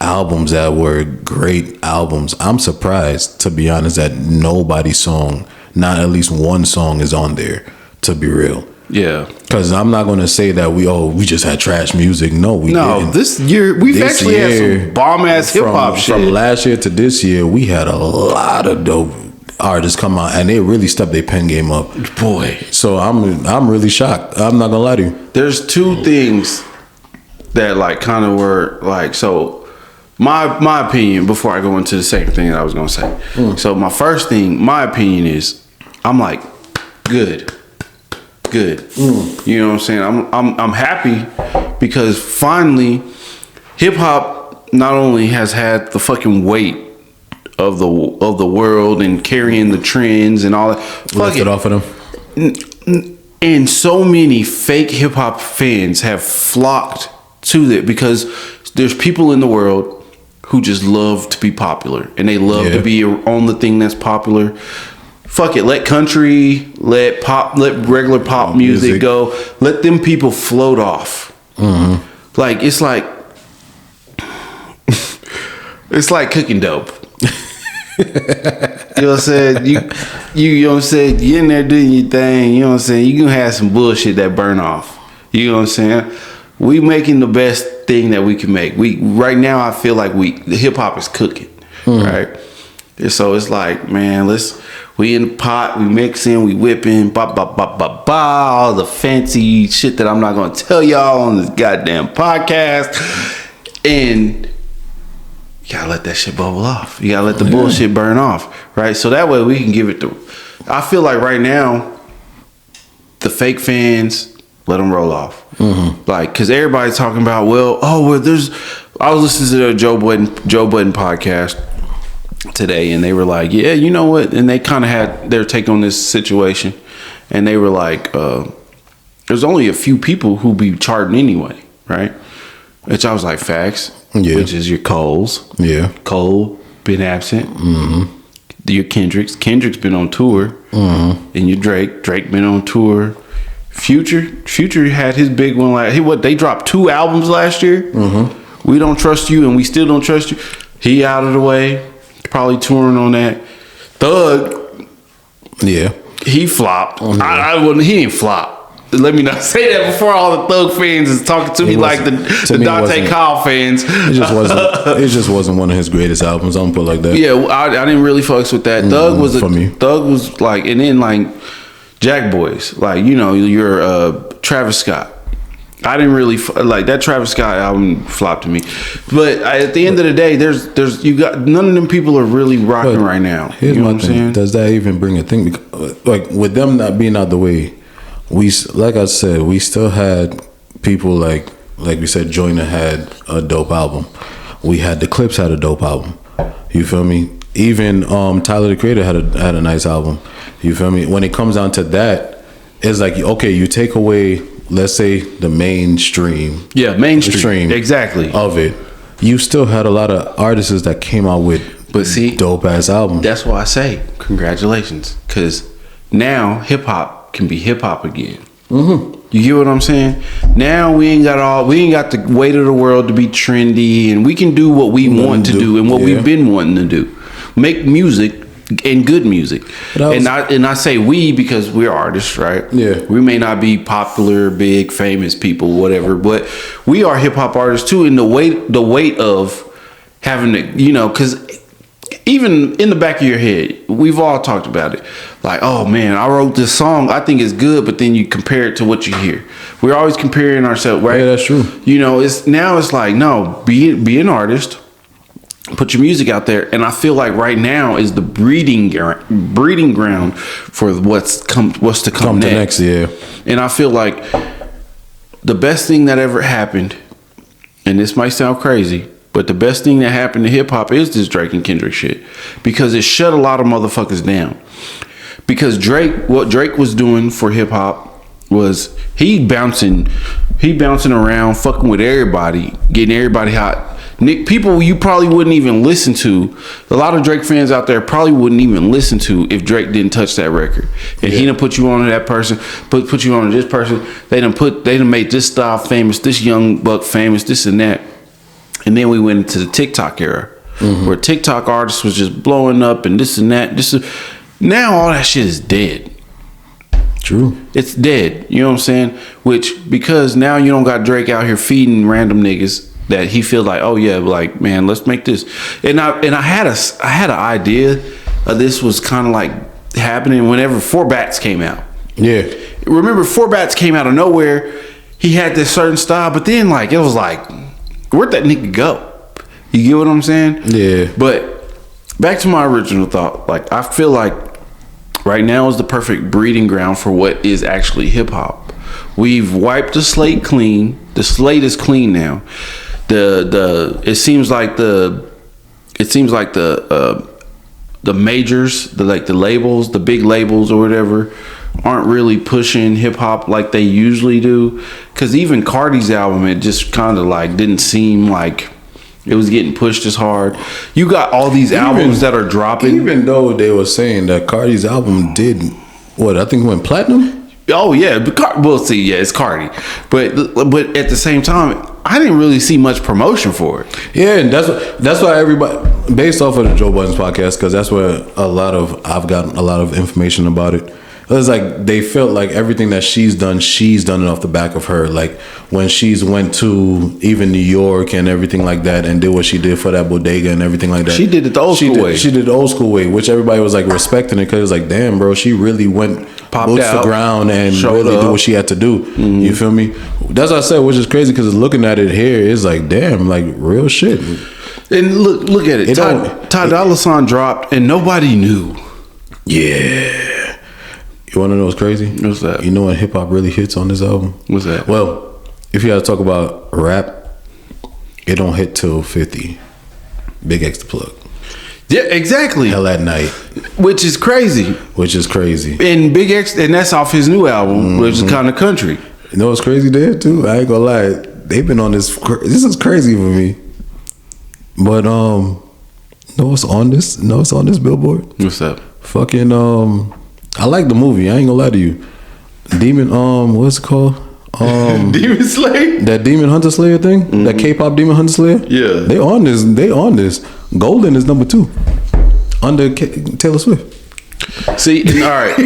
albums that were great albums. I'm surprised, to be honest, that nobody's song, not at least one song, is on there. To be real. Yeah. Because I'm not going to say that we just had trash music. No, we didn't. This year we've actually had some bomb ass hip hop shit. From last year to this year, we had a lot of dope artists come out, and they really stepped their pen game up. Boy. So I'm really shocked. I'm not gonna lie to you. There's two things that like kind of were like, so my opinion before I go into the second thing that I was gonna say. So my first thing, my opinion is, I'm like, good. You know what I'm saying? I'm happy because finally hip hop not only has had the fucking weight of the world and carrying the trends and all that, Lift it off of them. and so many fake hip hop fans have flocked to it because there's people in the world who just love to be popular and they love to be on the thing that's popular. Fuck it, let country, let regular pop music go. Let them people float off. Mm-hmm. Like it's like cooking dope. You know what I'm saying? You know what I'm saying? You in there doing your thing, you know what I'm saying? You gonna have some bullshit that burn off. You know what I'm saying? We making the best thing that we can make. Right now I feel like the hip hop is cooking. Right? And so it's like, man, we in the pot, we mixing, we whipping, all the fancy shit that I'm not gonna tell y'all on this goddamn podcast. And you gotta let that shit bubble off. You gotta let the bullshit burn off, right? So that way we can give it I feel like right now, the fake fans, let them roll off. Like, cause everybody's talking about, I was listening to the Joe Budden podcast today, and they were like, yeah, you know what? And they kind of had their take on this situation, and they were like, there's only a few people who be charting anyway, right? Which I was like, facts. Yeah. Which is your Coles. Yeah. Cole been absent. Your Kendrick's been on tour. And your Drake been on tour. Future had his big one. They dropped 2 albums last year. We Don't Trust You and We Still Don't Trust You. He out of the way. Probably touring on that. Thug. Yeah. He flopped. He didn't flop. Let me not say that before all the Thug fans is talking to me like the Dante Kyle fans. It just wasn't one of his greatest albums. I'm put it like that. Yeah, I didn't really fucks with that. Thug was like, and then like Jack Boys, like, you know, your Travis Scott. I didn't really like that Travis Scott album flopped to me, but at the end of the day, there's you got none of them people are really rocking right now. Here's you know my what I'm thing. saying? Does that even bring a thing? Like with them not being out the way, like I said, we still had people like we said, Joyner had a dope album. We had the Clips had a dope album. You feel me? Even Tyler the Creator had a nice album. You feel me? When it comes down to that, it's like, okay, you take away, let's say, the mainstream. Yeah, mainstream. Exactly. Of it. You still had a lot of artists that came out with dope ass albums. That's why I say congratulations, because now hip hop can be hip hop again. You get what I'm saying? Now we ain't got the weight of the world to be trendy, and we can do what we want to do and what we've been wanting to do. Make music and good music. And I say we because we're artists, right? Yeah. We may not be popular, big, famous people, whatever, but we are hip hop artists too. And the weight of having to, you know, because even in the back of your head, we've all talked about it. Like, oh man, I wrote this song, I think it's good, but then you compare it to what you hear. We're always comparing ourselves, right? Yeah, that's true. You know, it's like, no, be an artist. Put your music out there, and I feel like right now is the breeding ground for what's to come next. Yeah. And I feel like the best thing that ever happened, and this might sound crazy, but the best thing that happened to hip hop is this Drake and Kendrick shit, because it shut a lot of motherfuckers down. because what Drake was doing for hip hop was he bouncing around, fucking with everybody, getting everybody hot. People you probably wouldn't even listen to. A lot of Drake fans out there probably wouldn't even listen to if Drake didn't touch that record. And he done put you on to that person, put you on to this person. They done made this style famous, this young buck famous, this and that. And then we went into the TikTok era, where TikTok artists was just blowing up and this and that. Now all that shit is dead. True. It's dead. You know what I'm saying? Because now you don't got Drake out here feeding random niggas that he feels like, oh yeah, like, man, let's make this. And I had an idea of this was kind of like happening whenever Four Bats came out. Yeah. Remember, Four Bats came out of nowhere. He had this certain style, but then like it was like, where'd that nigga go? You get what I'm saying? Yeah. But back to my original thought. Like, I feel like right now is the perfect breeding ground for what is actually hip hop. We've wiped the slate clean. The slate is clean now. It seems like the majors, the labels, the big labels or whatever, aren't really pushing hip hop like they usually do. Cause even Cardi's album, it just kind of like didn't seem like it was getting pushed as hard. You got all these albums that are dropping. Even though they were saying that Cardi's album did I think went platinum. Oh yeah, but we'll see. Yeah, it's Cardi, but at the same time, I didn't really see much promotion for it. Yeah, and that's why everybody, based off of the Joe Budden's podcast, because that's where I've gotten a lot of information about it. It was like they felt like everything that she's done it off the back of her. Like when she's went to even New York and everything like that, and did what she did for that bodega and everything like that. She did it the old school way. She did the old school way, which everybody was like respecting it because it was like, damn, bro, she really went boots to ground and really did what she had to do. Mm-hmm. You feel me? That's what I said, which is crazy because looking at it here, it's like, damn, like real shit. And look at it. Ty Dolla $ign dropped and nobody knew. Yeah. You want to know what's crazy? What's that? You know when hip hop really hits on this album? What's that? Well, if you had to talk about rap, it don't hit till 50. Big X the Plug. Yeah, exactly. Hell at Night. Which is crazy. And Big X, and that's off his new album, which is kind of country. You know what's crazy there too? I ain't gonna lie. They've been on this. This is crazy for me. But know what's on this? Know what's on this billboard? What's up? Fucking I like the movie. I ain't gonna lie to you. Demon, what's it called? Demon Slayer? That Demon Hunter Slayer thing? Mm-hmm. That K-pop Demon Hunter Slayer? Yeah. They on this. Golden is number 2. Under Taylor Swift. See, all right.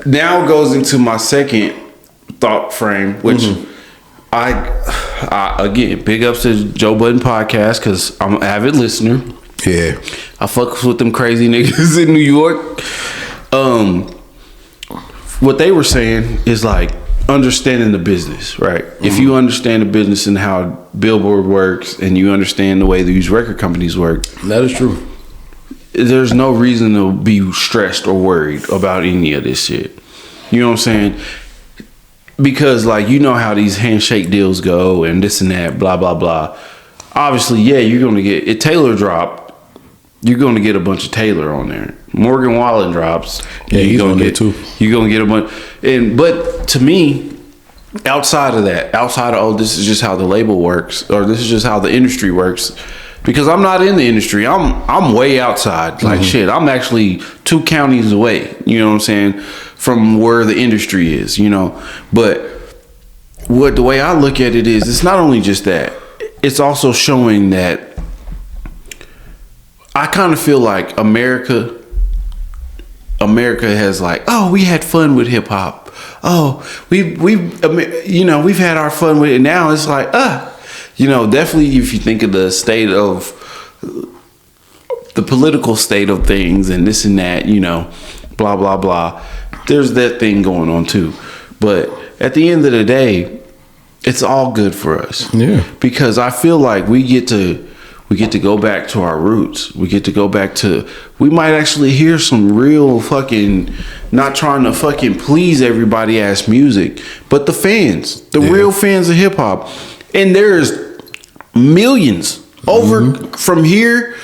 Now goes into my second thought frame, which I again, big ups to Joe Budden podcast because I'm an avid listener. Yeah. I fucks with them crazy niggas in New York. What they were saying is like understanding the business, right? If you understand the business and how Billboard works and you understand the way these record companies work, that is true. There's no reason to be stressed or worried about any of this shit. You know what I'm saying? Because like, you know how these handshake deals go and this and that, blah, blah, blah. Obviously, yeah, you're going to get it. Taylor dropped. You're going to get a bunch of Taylor on there. Morgan Wallen drops. Yeah, he's going to get too. You're going to get a bunch. But to me, outside of this is just how the label works, or this is just how the industry works. Because I'm not in the industry. I'm way outside. Like shit, I'm actually 2 counties away. You know what I'm saying? From where the industry is. You know, but the way I look at it is, it's not only just that. It's also showing that. I kind of feel like America has like, oh, we had fun with hip hop. Oh, we've had our fun with it. Now it's like, definitely if you think of the state of the political state of things and this and that, blah, blah, blah. There's that thing going on too. But at the end of the day, it's all good for us. Yeah. Because I feel like we get to go back to our roots. We get to go back to, we might actually hear some real fucking, not trying to fucking please everybody ass music, but the fans, real fans of hip hop. And there's millions over from here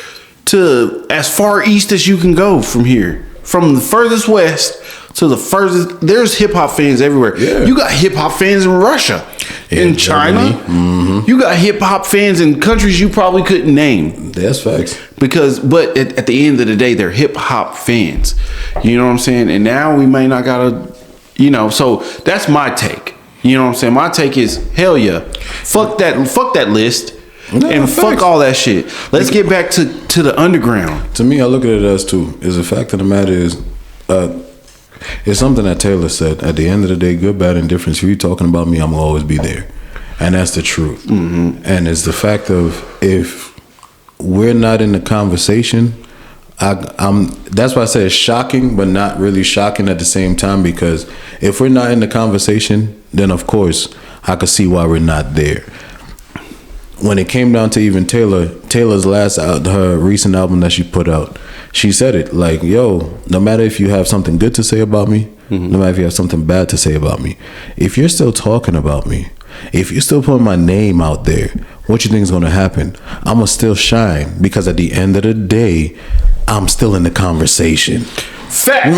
to as far east as you can go from here. from the furthest west to the furthest. There's hip hop fans everywhere. Yeah. You got hip hop fans in Russia, in China. Germany. You got hip hop fans in countries you probably couldn't name. That's facts. But at the end of the day, they're hip hop fans. You know what I'm saying? And now we may not gotta, so that's my take. You know what I'm saying? My take is hell yeah. Fuck that list. No, and facts. fuck all that shit. Let's get back to the underground. To me, I look at it as too. Is the fact of the matter is, it's something that Taylor said. At the end of the day, good, bad, and difference. If you're talking about me, I'm gonna always be there, and that's the truth. Mm-hmm. And it's the fact of if we're not in the conversation, I'm. That's why I say it's shocking, but not really shocking at the same time. Because if we're not in the conversation, then of course I could see why we're not there. When it came down to even Taylor's her recent album that she put out, she said it like, yo, no matter if you have something good to say about me, no matter if you have something bad to say about me, if you're still talking about me, if you're still putting my name out there, what you think is going to happen? I'm going to still shine because at the end of the day, I'm still in the conversation. Fact.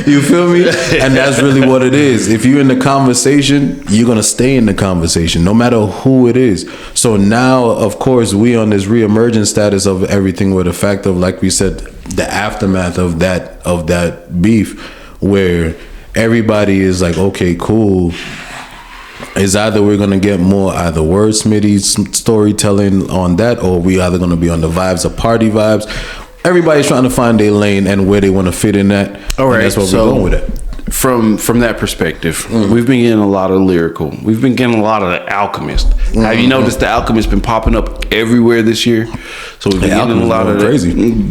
You feel me? And that's really what it is. If you're in the conversation, you're gonna stay in the conversation, no matter who it is. So now, of course, we on this reemergent status of everything, with the fact of, like we said, the aftermath of that beef, where everybody is like, okay, cool. Is either we're gonna get more either wordsmithy storytelling on that, or we either gonna be on the vibes of party vibes. Everybody's trying to find their lane and where they want to fit in that. All right, that's what so we're going with it. From that perspective, we've been getting a lot of lyrical. We've been getting a lot of The Alchemist. Have you noticed The Alchemist been popping up everywhere this year? So we've been getting a lot of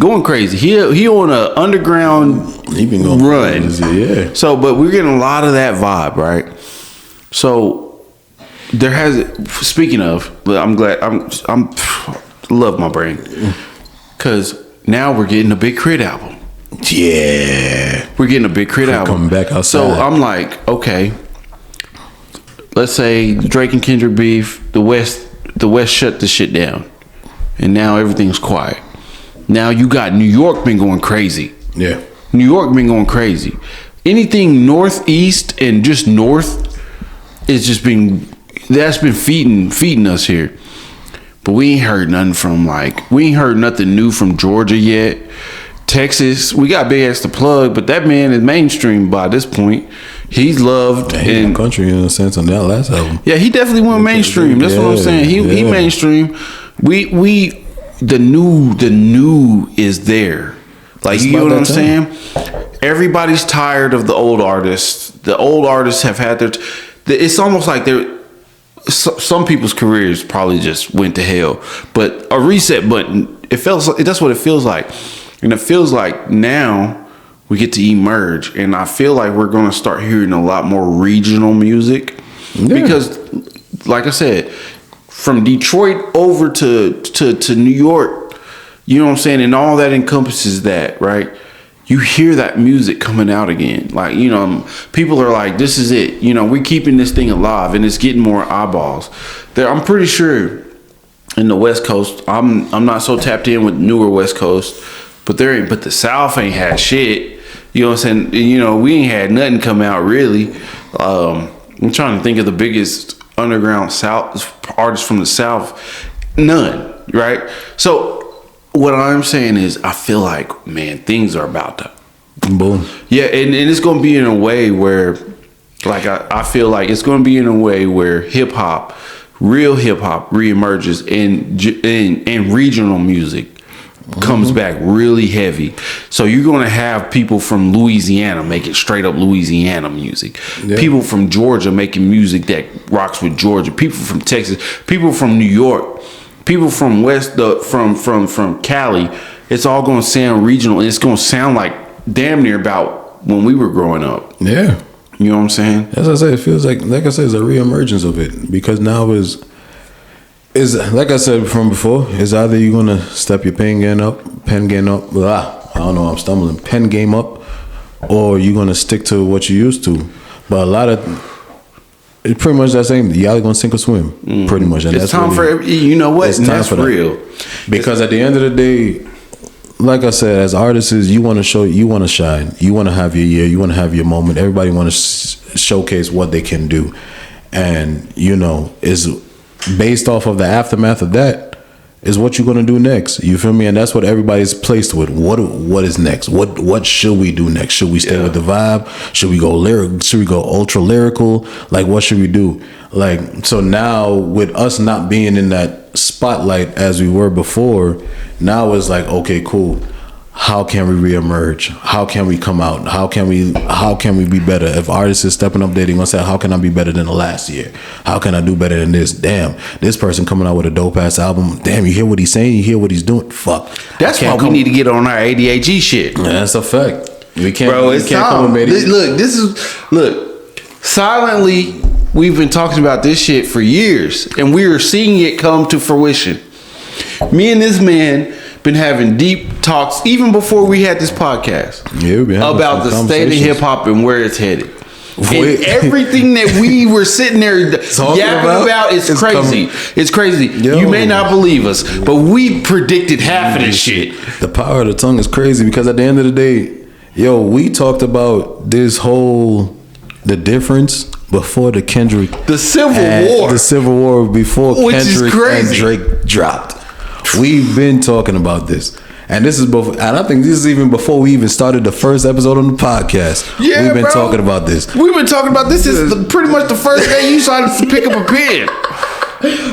going crazy. He on an underground He been going run. crazy, yeah. So, but we're getting a lot of that vibe, right? So there has. Speaking of, I'm glad. I'm love my brain because. Now we're getting a Big Crit album. Yeah. We're getting a Big Crit album. Coming back outside. So I'm like, okay. Let's say Drake and Kendrick beef, the West shut the shit down. And now everything's quiet. Now you got New York been going crazy. Yeah. New York been going crazy. Anything northeast and just north is just that's been feeding us here. But we ain't heard nothing new from Georgia yet. Texas, we got Big X to plug, but that man is mainstream by this point. He's loved in country in a sense on that last album. Yeah, he definitely went mainstream. That's what I'm saying. He mainstream. The new is there. Like, you know what I'm saying? Everybody's tired of the old artists. The old artists have had it's almost like some people's careers probably just went to hell, but a reset button. That's what it feels like, and it feels like now we get to emerge, and I feel like we're gonna start hearing a lot more regional music because, like I said, from Detroit over to New York, you know what I'm saying, and all that encompasses that, right? You hear that music coming out again. Like, people are like, this is it. We're keeping this thing alive and it's getting more eyeballs. I'm pretty sure in the West Coast, I'm not so tapped in with newer West Coast, but the South ain't had shit. You know what I'm saying? We ain't had nothing come out really. I'm trying to think of the biggest underground South artists from the South. None, right? So what I'm saying is, I feel like, man, things are about to boom. Yeah, and it's going to be in a way where, like, I feel like it's going to be in a way where hip hop, real hip hop, reemerges and regional music comes back really heavy. So you're going to have people from Louisiana making straight up Louisiana music. Yeah. People from Georgia making music that rocks with Georgia. People from Texas. People from New York. People from from Cali. It's all going to sound regional, and it's going to sound like damn near about when we were growing up. Yeah. You know what I'm saying? As I said, it feels like I said, it's a reemergence of it, because now is like I said from before, is either you're gonna step your pen game up, I don't know, I'm stumbling, pen game up, or you're gonna stick to what you used to. But a lot of it's pretty much that same. Y'all gonna sink or swim, pretty much. And it's time really, for you know what? It's and time that's for real. Because at the end of the day, like I said, as artists, you want to show, you want to shine, you want to have your year, you want to have your moment. Everybody want to showcase what they can do, and is based off of the aftermath of that is what you're gonna do next. You feel me? And that's what everybody's placed with. What is next? What should we do next? Should we stay with the vibe? Should we go lyric? Should we go ultra lyrical? Like, what should we do? Like, so now with us not being in that spotlight as we were before, now it's like, okay, cool. How can we reemerge? How can we come out? How can we be better? If artists is stepping up, they're gonna say, how can I be better than the last year? How can I do better than this? Damn, this person coming out with a dope ass album. Damn, you hear what he's saying? You hear what he's doing? Fuck. That's why we need to get on our ADHD shit. Yeah, that's a fact. We can't. Bro, it's time. Look. Silently, we've been talking about this shit for years, and we are seeing it come to fruition. Me and this man been having deep talks even before we had this podcast about the state of hip hop and where it's headed. And everything that we were sitting there yapping about is crazy. It's crazy. You may not believe us, but we predicted half of this shit. The power of the tongue is crazy because at the end of the day, we talked about the difference before the Kendrick, the Civil War before Kendrick and Drake dropped. We've been talking about this, and this is before, and I think this is even before we even started the first episode on the podcast. Yeah, we've been talking about this. We've been talking about this is pretty much the first day you started to pick up a pen.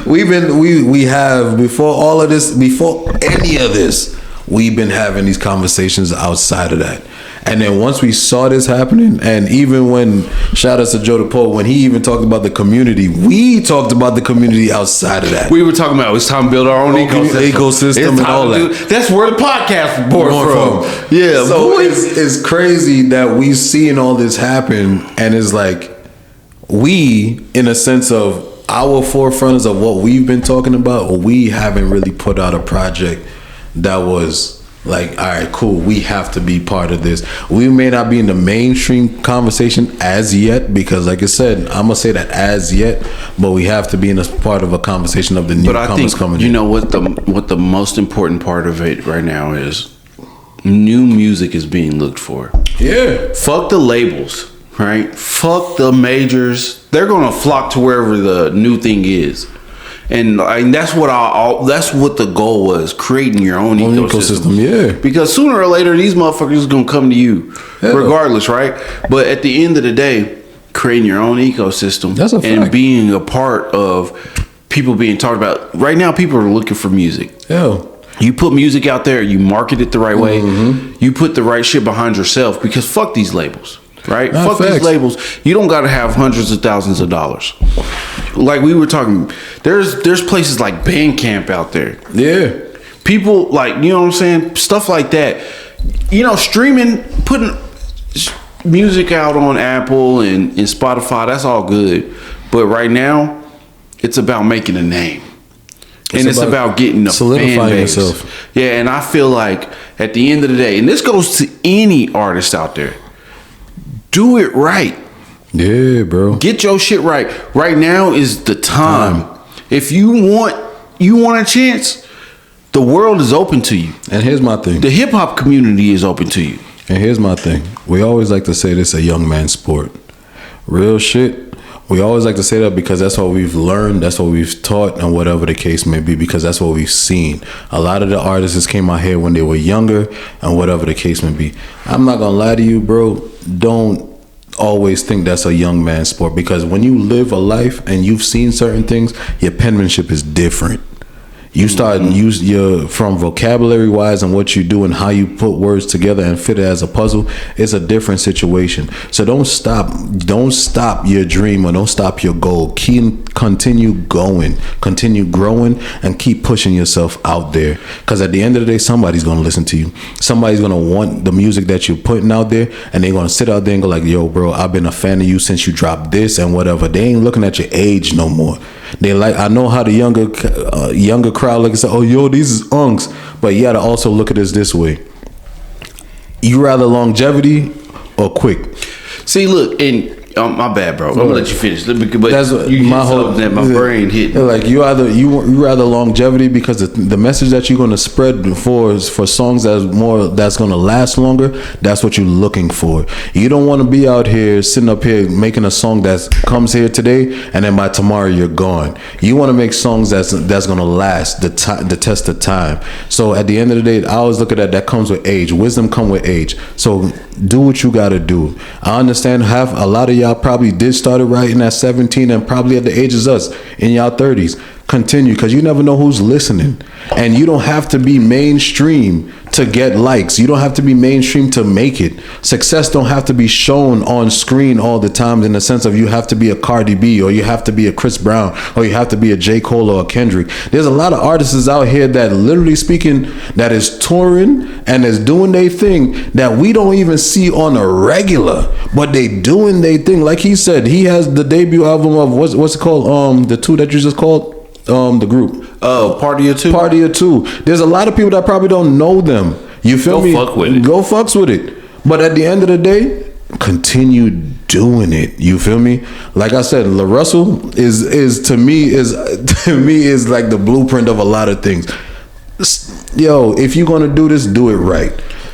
We have before all of this, before any of this, we've been having these conversations outside of that. And then once we saw this happening, and even when, shout out to Joe DePaul, when he even talked about the community, we talked about the community outside of that. We were talking about it's time to build our own ecosystem and all that. That's where the podcast was born from. Yeah, so it's crazy that we seeing all this happen, and it's like we, in a sense of our forefronters of what we've been talking about, we haven't really put out a project that was like, all right, cool, we have to be part of this. We may not be in the mainstream conversation as yet, because like I said, I'm gonna say that as yet, but we have to be in a part of a conversation of the newcomers coming in. You know what the most important part of it right now is? New music is being looked for. Yeah. Fuck the labels, right? Fuck the majors. They're gonna flock to wherever the new thing is. And that's what that's what the goal was, creating your own ecosystem. Yeah. Because sooner or later, these motherfuckers are gonna come to you, regardless, right? But at the end of the day, creating your own ecosystem and being a part of people being talked about. Right now, people are looking for music. Yeah. You put music out there, you market it the right way, you put the right shit behind yourself, because fuck these labels. Right? Fuck these labels. You don't got to have hundreds of thousands of dollars. Like we were talking, there's places like Bandcamp out there. Yeah. People like, you know what I'm saying? Stuff like that. You know, streaming, putting music out on Apple and Spotify, that's all good. But right now, it's about making a name. And it's about getting a fan base. Yourself. Yeah, and I feel like at the end of the day, and this goes to any artist out there, do it right. Yeah, bro. Get your shit right. Right now is the time. If you want a chance, the world is open to you. And here's my thing. The hip hop community is open to you. And here's my thing. We always like to say this a young man's sport. Real shit. We always like to say that because that's what we've learned, that's what we've taught, and whatever the case may be, because that's what we've seen. A lot of the artists came out here when they were younger, and whatever the case may be. I'm not gonna lie to you, bro. Don't always think that's a young man's sport, because when you live a life and you've seen certain things, your penmanship is different. You start use your, from vocabulary wise and what you do and how you put words together and fit it as a puzzle, it's a different situation. So don't stop your dream, or don't stop your goal. Continue growing, and keep pushing yourself out there. Because at the end of the day, somebody's gonna listen to you. Somebody's gonna want the music that you're putting out there, and they're gonna sit out there and go like, yo, bro, I've been a fan of you since you dropped this and whatever. They ain't looking at your age no more. They like, I know how the younger crowd look and say, oh, yo, these is unks. But you gotta also look at this way. You rather longevity or quick? See, look, and My bad, bro. I'm gonna let you finish. But That's what you my hit whole something that my brain hit. Like you rather longevity because the message that you're gonna spread for songs that's gonna last longer. That's what you're looking for. You don't want to be out here sitting up here making a song that comes here today and then by tomorrow you're gone. You want to make songs that's gonna last the test of time. So at the end of the day, I always look at that comes with age. Wisdom come with age. So do what you gotta do. I understand a lot of y'all probably did started writing at 17 and probably at the ages us in y'all 30s. Continue, because you never know who's listening. And you don't have to be mainstream to get likes. You don't have to be mainstream to make it. Success don't have to be shown on screen all the time in the sense of you have to be a Cardi B or you have to be a Chris Brown or you have to be a J. Cole or a Kendrick. There's a lot of artists out here that literally speaking that is touring and is doing their thing that we don't even see on a regular, but they doing their thing. Like he said, he has the debut album of what's it called? The two that you just called? The group. Party of Two. Party of Two. There's a lot of people that probably don't know them. You feel me? Go fuck with it. Go fucks with it. But at the end of the day, continue doing it. You feel me? Like I said, La Russell is to me is like the blueprint of a lot of things. Yo, if you're gonna do this, do it right.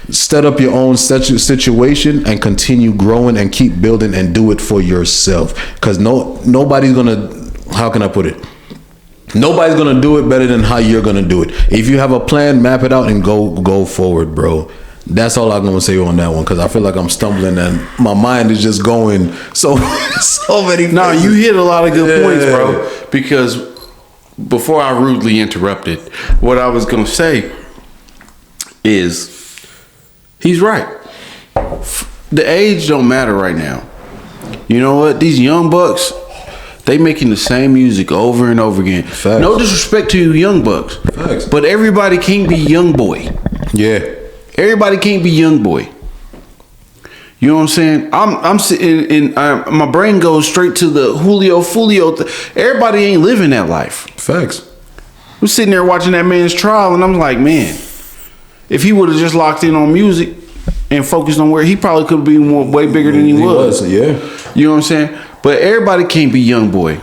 Set up your own situation and continue growing and keep building and do it for yourself. Because nobody's gonna. How can I put it? Nobody's gonna do it better than how you're gonna do it. If you have a plan, map it out and go forward, bro. That's all I'm gonna say on that one because I feel like I'm stumbling and my mind is just going so many. No, you hit a lot of good points, bro. Because before I rudely interrupted, what I was gonna say is he's right. The age don't matter right now. You know what? These young bucks. They making the same music over and over again. Facts. No disrespect to you young bucks. Facts. But everybody can't be young boy. Yeah. Everybody can't be young boy. You know what I'm saying? I'm sitting and my brain goes straight to the Julio Fulio. Everybody ain't living that life. Facts. I'm sitting there watching that man's trial and I'm like, man, if he would have just locked in on music and focused on where he probably could be way bigger than he was. Yeah. You know what I'm saying? But everybody can't be young boy.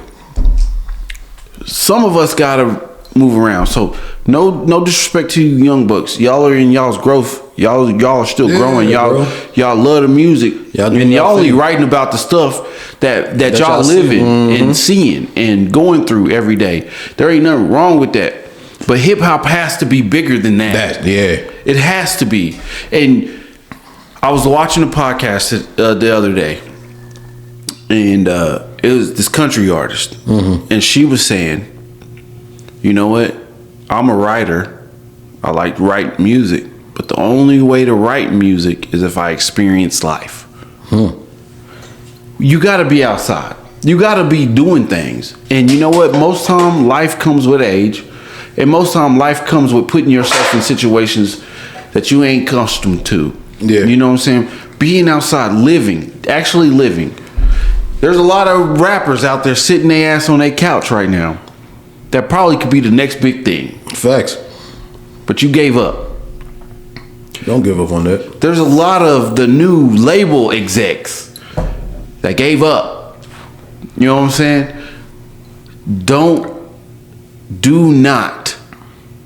Some of us gotta move around. So no disrespect to you young bucks. Y'all are in y'all's growth. Y'all are still growing. Y'all love the music. Y'all only writing about the stuff that y'all living and seeing and going through every day. There ain't nothing wrong with that. But hip hop has to be bigger than that. It has to be. And I was watching a podcast the other day. And it was this country artist, and she was saying, "You know what? I'm a writer. I like to write music, but the only way to write music is if I experience life. You got to be outside. You got to be doing things. And you know what? Most time, life comes with age, and most time, life comes with putting yourself in situations that you ain't accustomed to. Yeah, you know what I'm saying? Being outside, actually living." There's a lot of rappers out there sitting their ass on their couch right now that probably could be the next big thing. Facts. But you gave up. Don't give up on that. There's a lot of the new label execs that gave up. You know what I'm saying? Do not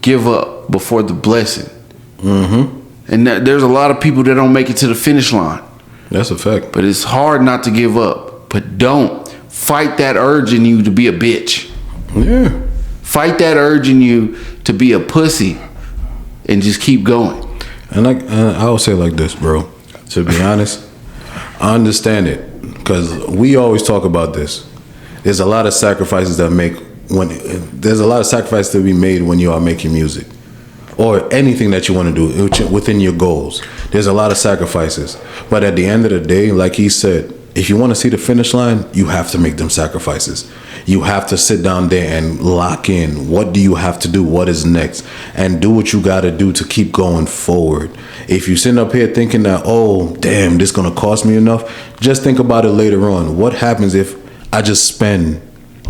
give up before the blessing. And there's a lot of people that don't make it to the finish line. That's a fact. But it's hard not to give up. But don't fight that urge in you to be a bitch. Yeah. Fight that urge in you to be a pussy and just keep going. And I'll say it like this, bro. To be honest, I understand it because we always talk about this. There's a lot of sacrifices to be made when you are making music or anything that you want to do within your goals. There's a lot of sacrifices. But at the end of the day, like he said, if you want to see the finish line, you have to make them sacrifices. You have to sit down there and lock in. What do you have to do? What is next? And do what you got to do to keep going forward. If you're sitting up here thinking that, oh, damn, this is going to cost me enough, just think about it later on. What happens if I just spend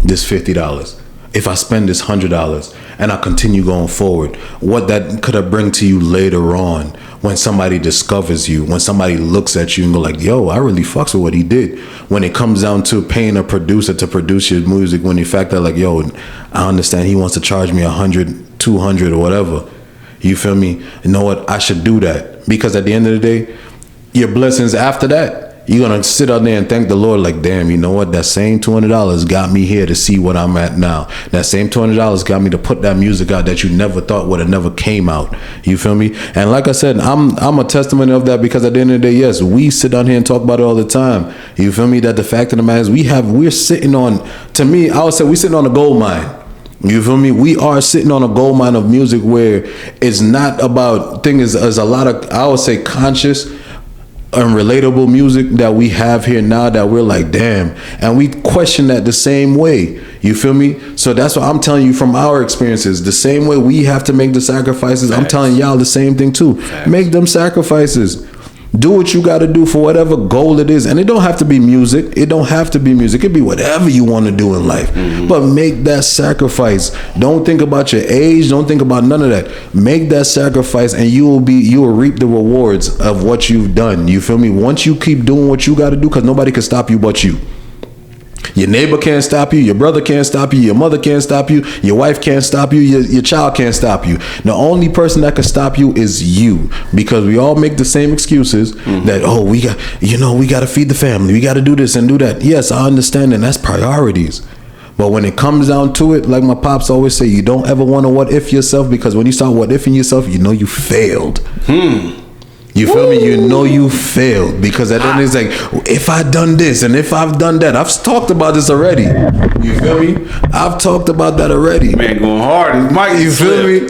this $50? If I spend this $100 and I continue going forward, what that could have bring to you later on? when somebody discovers you, when somebody looks at you and go like, yo, I really fucks with what he did. When it comes down to paying a producer to produce your music, when the fact that like, yo, I understand he wants to charge me 100, 200 or whatever. You feel me? You know what? I should do that. Because at the end of the day, your blessings after that, you're going to sit out there and thank the Lord like, damn, you know what? That same $200 got me here to see what I'm at now. That same $200 got me to put that music out that you never thought would have never came out. You feel me? And like I said, I'm a testimony of that, because at the end of the day, yes, we sit down here and talk about it all the time. You feel me? That the fact of the matter is we're sitting on, to me, I would say we're sitting on a gold mine. You feel me? We are sitting on a gold mine of music where it's not about, thing is a lot of, I would say, conscious and relatable music that we have here now that we're like, damn, and we question that the same way. You feel me? So that's what I'm telling you from our experiences. The same way we have to make the sacrifices, I'm telling y'all the same thing too. Make them sacrifices. Do what you got to do for whatever goal it is. And it don't have to be music. It don't have to be music. It could be whatever you want to do in life. But make that sacrifice. Don't think about your age. Don't think about none of that. Make that sacrifice and you will reap the rewards of what you've done. You feel me? Once you keep doing what you got to do, because nobody can stop you but you. Your neighbor can't stop you. Your brother can't stop you. Your mother can't stop you. Your wife can't stop you. Your child can't stop you. The only person that can stop you is you, because we all make the same excuses that, oh, we got to feed the family. We got to do this and do that. Yes, I understand, and that's priorities. But when it comes down to it, like my pops always say, you don't ever want to what if yourself, because when you start what ifing yourself, you know you failed. You feel me? You know you failed, because at the end it's like, if I done this and if I've done that, I've talked about this already. You feel me? I've talked about that already. Man, going hard. Mike, you feel me?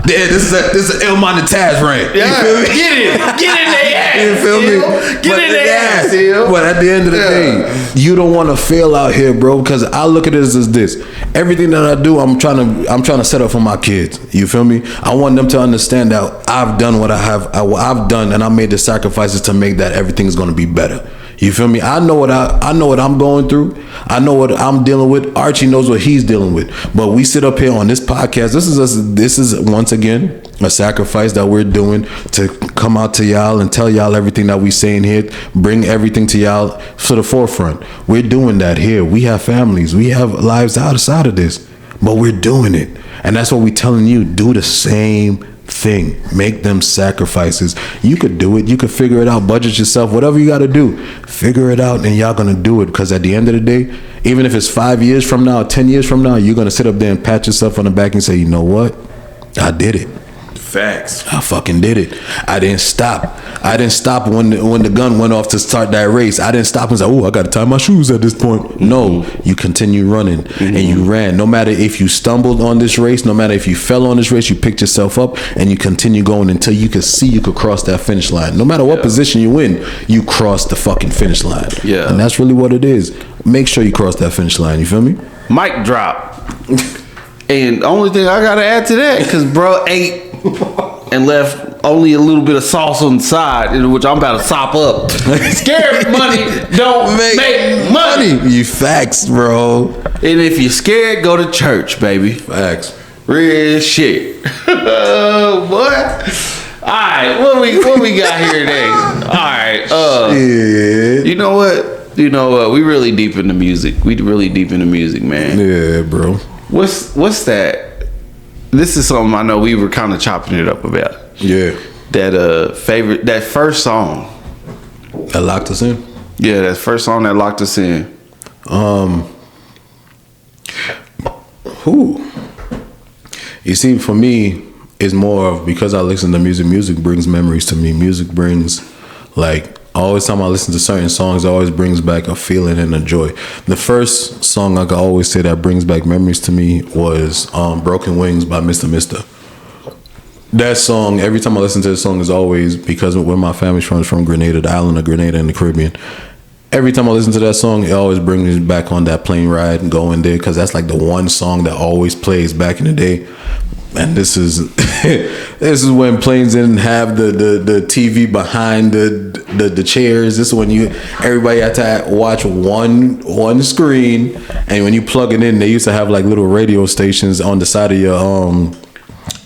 Yeah, this is an ill-minded Taz rant. Yeah, get in their ass. You feel me? Get in their ass, yo. But at the end of the day, you don't want to fail out here, bro. Because I look at it as this: everything that I do, I'm trying to set up for my kids. You feel me? I want them to understand that I've done what I've done, and I made the sacrifices to make that everything's going to be better. You feel me? I know what I'm going through. I know what I'm dealing with. Archie knows what he's dealing with. But we sit up here on this podcast. This is once again a sacrifice that we're doing to come out to y'all and tell y'all everything that we saying here. Bring everything to y'all to the forefront. We're doing that here. We have families. We have lives outside of this. But we're doing it. And that's what we're telling you. Do the same thing. Make them sacrifices. You could do it. You could figure it out. Budget yourself. Whatever you got to do, figure it out, and y'all gonna do it. Because at the end of the day, even if it's 5 years from now, 10 years from now, you're gonna sit up there and pat yourself on the back and say, you know what, I did it. Facts. I fucking did it. I didn't stop. I didn't stop when the gun went off to start that race. I didn't stop and say, oh, I got to tie my shoes at this point. No, you continue running and you ran. No matter if you stumbled on this race, no matter if you fell on this race, you picked yourself up and you continue going until you could see you could cross that finish line. No matter what position you in, you cross the fucking finish line. Yeah. And that's really what it is. Make sure you cross that finish line. You feel me? Mic drop. And the only thing I got to add to that, because bro ate and left only a little bit of sauce on the side, in which I'm about to sop up. Scared money don't make money. You facts, bro. And if you're scared, go to church, baby. Facts. Real shit. Boy. Alright, what we got here today? Alright, You know what? We really deep into music. We really deep into music, man. Yeah, bro. What's that? This is something I know we were kind of chopping it up about. Yeah. That first song that locked us in. Yeah, that first song that locked us in. You see, for me, it's more of, because I listen to music. Music brings memories to me. Music brings, like, always time I listen to certain songs, it always brings back a feeling and a joy. The first song I can always say that brings back memories to me was Broken Wings by Mr. Mister. That song, every time I listen to the song, is always, because where my family's from Grenada, the island of Grenada in the Caribbean. Every time I listen to that song, it always brings me back on that plane ride and going there, because that's like the one song that always plays back in the day. And this is this is when planes didn't have the TV behind the chairs. This is when everybody had to watch one screen, and when you plug it in, they used to have like little radio stations on the side of your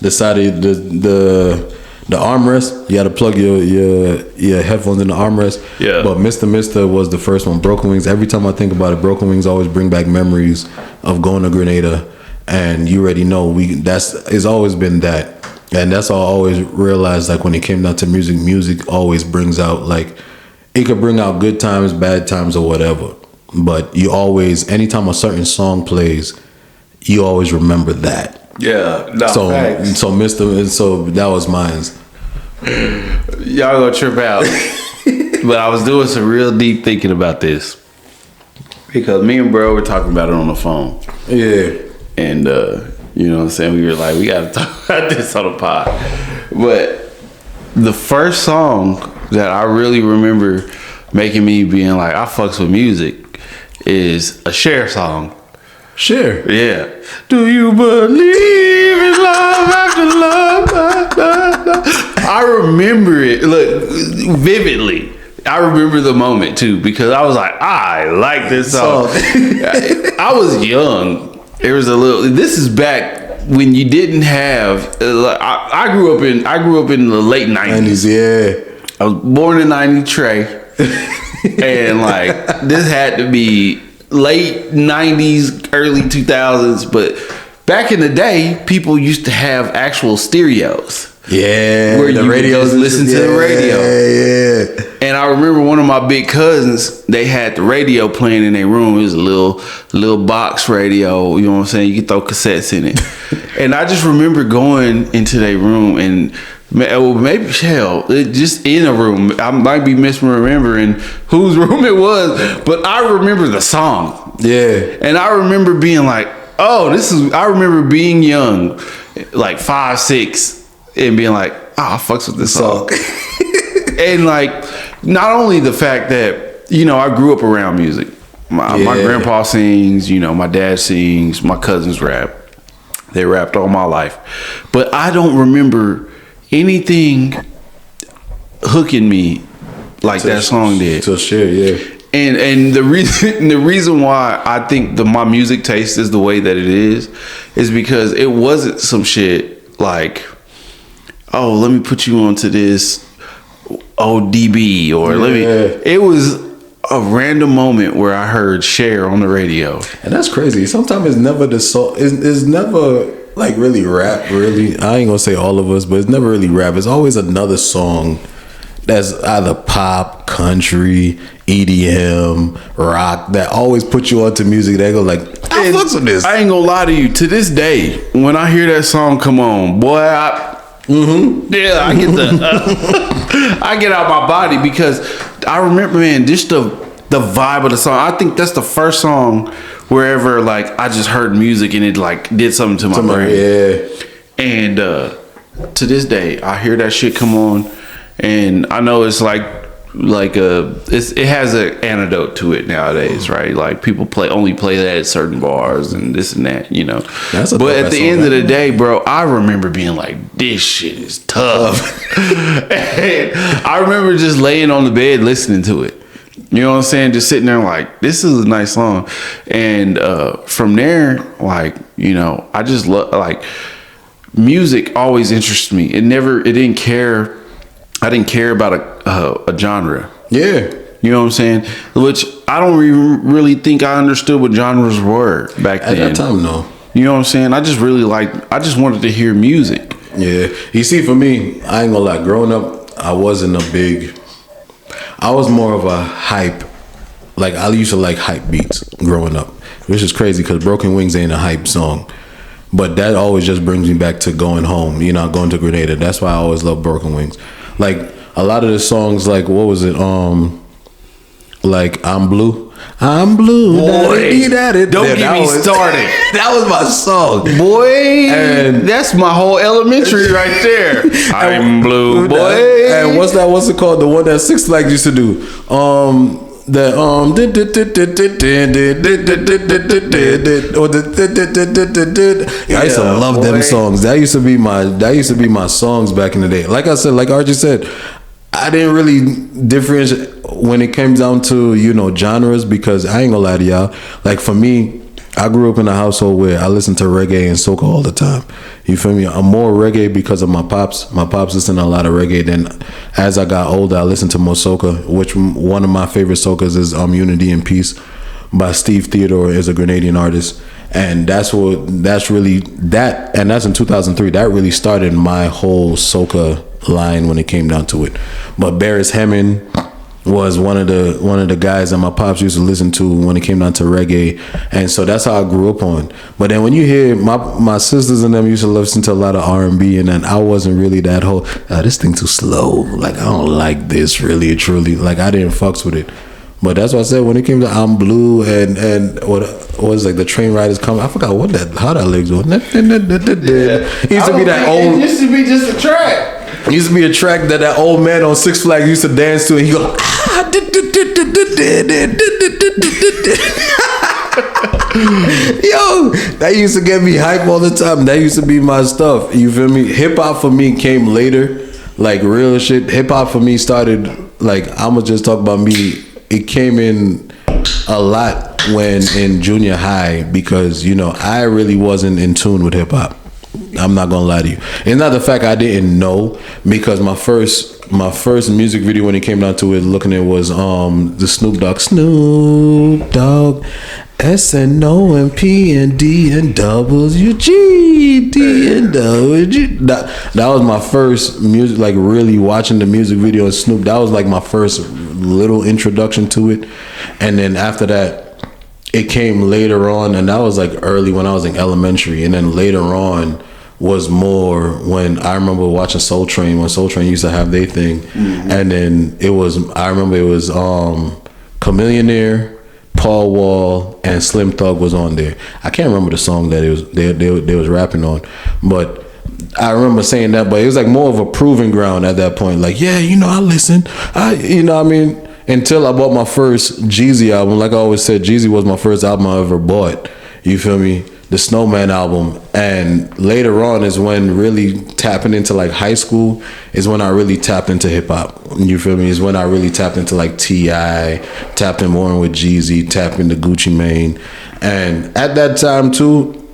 the the armrest. You had to plug your headphones in the armrest. Yeah. But Mr. was the first one. Broken Wings. Every time I think about it, Broken Wings always bring back memories of going to Grenada, and you already know it's always been that. And that's all I always realized, like when it came down to music always brings out, like, it could bring out good times, bad times, or whatever. But you always, anytime a certain song plays, you always remember that. Yeah. No, So facts. so that was mine. Y'all gonna trip out. But I was doing some real deep thinking about this. Because me and bro were talking about it on the phone. Yeah. And you know what I'm saying? We were like, we gotta talk about this on the pod. But the first song that I really remember making me being like, I fucks with music is a Cher song. Sure. Yeah. Do you believe in love after love? I remember it, look, vividly. I remember the moment too, because I was like, I like this song. I was young. There was this is back when you didn't have, I grew up in the late 90s. Yeah. I was born in 90, Trey. And like, this had to be late 90s, early 2000s. But back in the day, people used to have actual stereos. Yeah. Where the you radios could just listen to the radio. Yeah. And I remember one of my big cousins, they had the radio playing in their room. It was a little box radio, you know what I'm saying? You could throw cassettes in it. And I just remember going into their room and maybe just in a room. I might be misremembering whose room it was, but I remember the song. Yeah. And I remember being like, oh, I remember being young, like 5, 6, and being like, I fucks with this song. And like, not only the fact that, you know, I grew up around music. My grandpa sings, you know, my dad sings, my cousins rap. They rapped all my life. But I don't remember anything hooking me like that song did. So sure, yeah. And the reason why I think my music taste is the way that it is because it wasn't some shit like, oh, let me put you onto this ODB or it was a random moment where I heard Cher on the radio. And that's crazy. Sometimes it's never the song. It's never like really rap. Really, I ain't gonna say all of us, but it's never really rap. It's always another song that's either pop, country, EDM, rock that always put you onto music that go like, I fucks with this. I ain't gonna lie to you. To this day, when I hear that song come on, boy, yeah, I get I get out my body because I remember, man, just the vibe of the song. I think that's the first song wherever like I just heard music and it like did something to my brain. Yeah. And to this day, I hear that shit come on, and I know it's it has an antidote to it nowadays, right? Like people only play that at certain bars and this and that, you know. But at the end of the day, bro, I remember being like, this shit is tough. And I remember just laying on the bed listening to it. You know what I'm saying? Just sitting there like, this is a nice song. And from there, like, you know, I just love, like, music always interests me. I didn't care about a genre. Yeah. You know what I'm saying? Which I don't really think I understood what genres were back then. At that time, no. You know what I'm saying? I just wanted to hear music. Yeah. You see, for me, I ain't gonna lie. Growing up, I was more of a hype. Like, I used to like hype beats growing up, which is crazy because Broken Wings ain't a hype song. But that always just brings me back to going home, you know, going to Grenada. That's why I always love Broken Wings. Like, a lot of the songs, like, what was it? Like, I'm Blue. I'm Blue. Boy, don't get me started. That was my song. Boy, and that's my whole elementary right there. I'm Blue, boy. And what's it called? The one that Six Flags used to do. I used to love them songs. That used to be my songs back in the day. Like I said, like Archie said, I didn't really differentiate when it came down to, you know, genres, because I ain't gonna lie to y'all. Like, for me, I grew up in a household where I listened to reggae and soca all the time. You feel me? I'm more reggae because of my pops. My pops listened to a lot of reggae. Then as I got older, I listened to more soca, which one of my favorite soca's is Unity and Peace by Steve Theodore, is a Grenadian artist. And that's in 2003. That really started my whole soca line when it came down to it. But Barris Hammond was one of the guys that my pops used to listen to when it came down to reggae, and so that's how I grew up on. But then when you hear my sisters and them used to listen to a lot of R&B, and then I wasn't really that whole this thing too slow, like I don't like this really truly, like I didn't fucks with it. But that's what I said when it came to I'm Blue and what was like the train riders come. I forgot how that lyrics was. It used to be that old. It used to be just a track. It used to be a track that old man on Six Flags used to dance to, and he go. Yo, that used to get me hype all the time. That used to be my stuff. You feel me? Hip hop for me came later, like real shit. Hip hop for me started like I'ma just talk about me. It came in a lot when in junior high because I really wasn't in tune with hip hop. I'm not gonna lie to you. It's not the fact I didn't know, because my first music video when it came down to it, looking at was the Snoop Dogg, S&O and P and D and WG D and WG. That was my first music, like really watching the music video of Snoop. That was like my first little introduction to it, and then after that. It came later on, and that was like early when I was in elementary, and then later on was more when I remember watching Soul Train, when Soul Train used to have their thing, and then I remember it was Chamillionaire, Paul Wall, and Slim Thug was on there. I can't remember the song that they was rapping on, but I remember saying that, but it was like more of a proving ground at that point. Like, yeah, I listen, until I bought my first Jeezy album. Like I always said, Jeezy was my first album I ever bought. You feel me? The Snowman album. And later on is when really tapping into like high school is when I really tapped into hip hop. You feel me? Is when I really tapped into like T.I., tapped in more with Jeezy, tapped into Gucci Mane. And at that time too,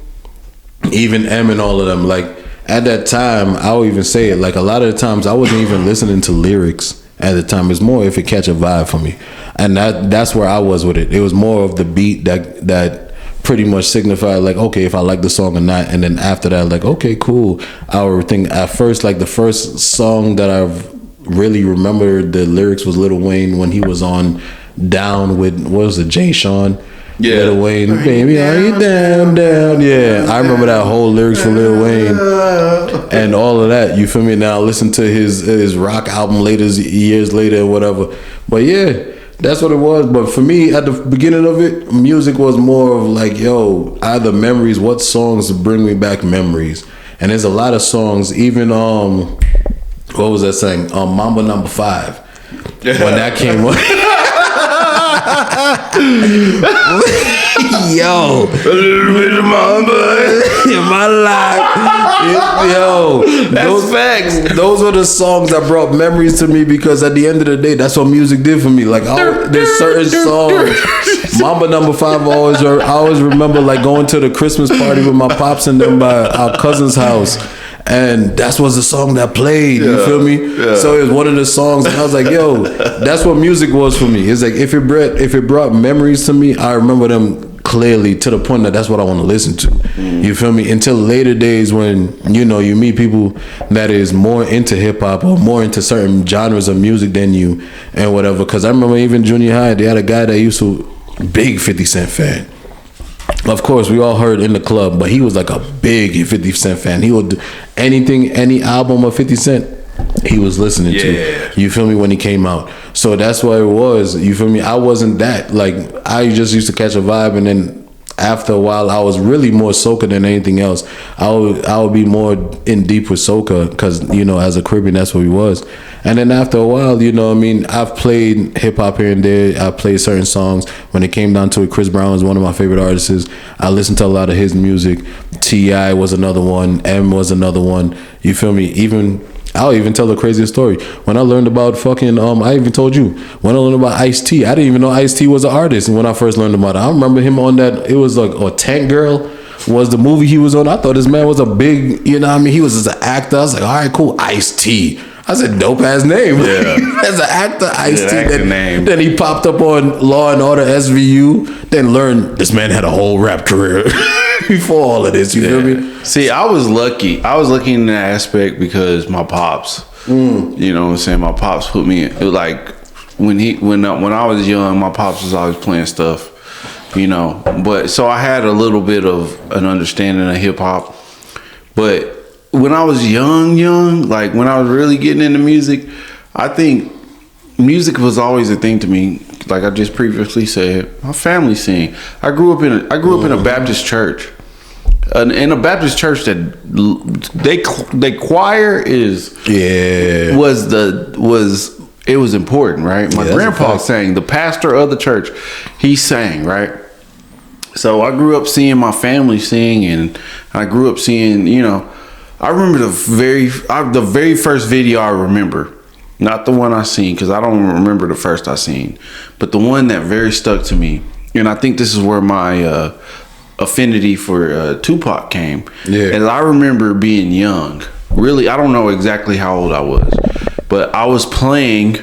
even M and all of them, like at that time, I'll even say it, like a lot of the times I wasn't even listening to lyrics. At the time, it's more if it catch a vibe for me, and that's where I was with it. It was more of the beat that pretty much signified like, okay, if I like the song or not, and then after that, like, okay, cool. I would think at first, like the first song that I've really remembered the lyrics was Lil Wayne when he was on Down with what was it, Jay Sean. Yeah, Lil Wayne, baby, are you down? Yeah, I remember that whole lyrics for Lil Wayne and all of that. You feel me? Now listen to his rock album years later or whatever. But yeah, that's what it was. But for me, at the beginning of it, music was more of like, yo, either memories. What songs bring me back memories? And there's a lot of songs. Even what was that saying? Mamba Number 5. When that came on. Yo, a little bit of mamba in my life. Yo, those facts. Those were the songs that brought memories to me, because at the end of the day, that's what music did for me. Like there's certain songs. Mamba Number 5. I always remember like going to the Christmas party with my pops and them by our cousin's house. And that was the song that played, you feel me? Yeah. So it was one of the songs, and I was like, yo, that's what music was for me. It's like if it brought memories to me, I remember them clearly to the point that that's what I want to listen to. You feel me? Until later days when, you meet people that is more into hip hop or more into certain genres of music than you and whatever. Because I remember even junior high, they had a guy that used to, big 50 Cent fan. Of course, we all heard In the Club, but he was like a big 50 Cent fan. He would do anything, any album of 50 Cent, he was listening to. You feel me? When he came out. So that's what it was. You feel me? I wasn't that. Like, I just used to catch a vibe, and then after a while, I was really more soca than anything else. I would be more in deep with soca because, as a Caribbean, that's what we was. And then after a while, I've played hip hop here and there. I played certain songs. When it came down to it, Chris Brown was one of my favorite artists. I listened to a lot of his music. T.I. was another one. M was another one. You feel me? Even I'll even tell the craziest story. When I learned about fucking, I even told you, when I learned about Ice-T, I didn't even know Ice-T was an artist. And when I first learned about it, I remember him on that, it was like a Tank Girl was the movie he was on. I thought this man was a big, you know what I mean? He was just an actor. I was like, all right, cool, Ice-T. I said, dope ass name. Yeah. As an actor, Ice-T. Name. Then he popped up on Law and Order SVU. Then learned this man had a whole rap career before all of this. You feel me? See, I was lucky. I was lucky in that aspect because my pops, you know what I'm saying? My pops put me in, like, when I was young, my pops was always playing stuff, you know. But so I had a little bit of an understanding of hip hop. But when I was young, like when I was really getting into music, I think music was always a thing to me. Like I just previously said, my family sing. I grew up in a Baptist church. In a Baptist church that they choir was important, right? My grandpa sang. The pastor of the church, he sang, right? So I grew up seeing my family sing, and I grew up seeing, you know, I remember the very first video I remember, not the one I seen, because I don't remember the first I seen, but the one that very stuck to me, and I think this is where my affinity for Tupac came. Yeah. And I remember being young. Really, I don't know exactly how old I was, but I was playing,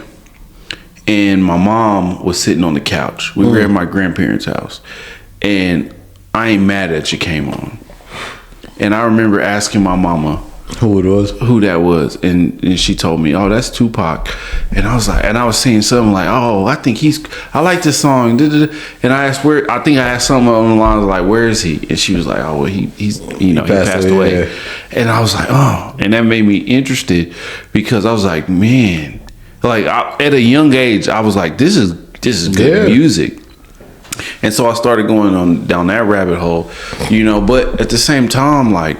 and my mom was sitting on the couch. We were at my grandparents' house, and I Ain't Mad At You came on. And I remember asking my mama who that was, and she told me, "Oh, that's Tupac." And I was like, and I was saying something like, "Oh, I like this song." And I asked where. I think I asked something along the lines like, "Where is he?" And she was like, "Oh, well, he passed away." Yeah. And I was like, "Oh," and that made me interested because I was like, man, like at a young age, I was like, this is good music. And so I started going down that rabbit hole, you know. But at the same time, like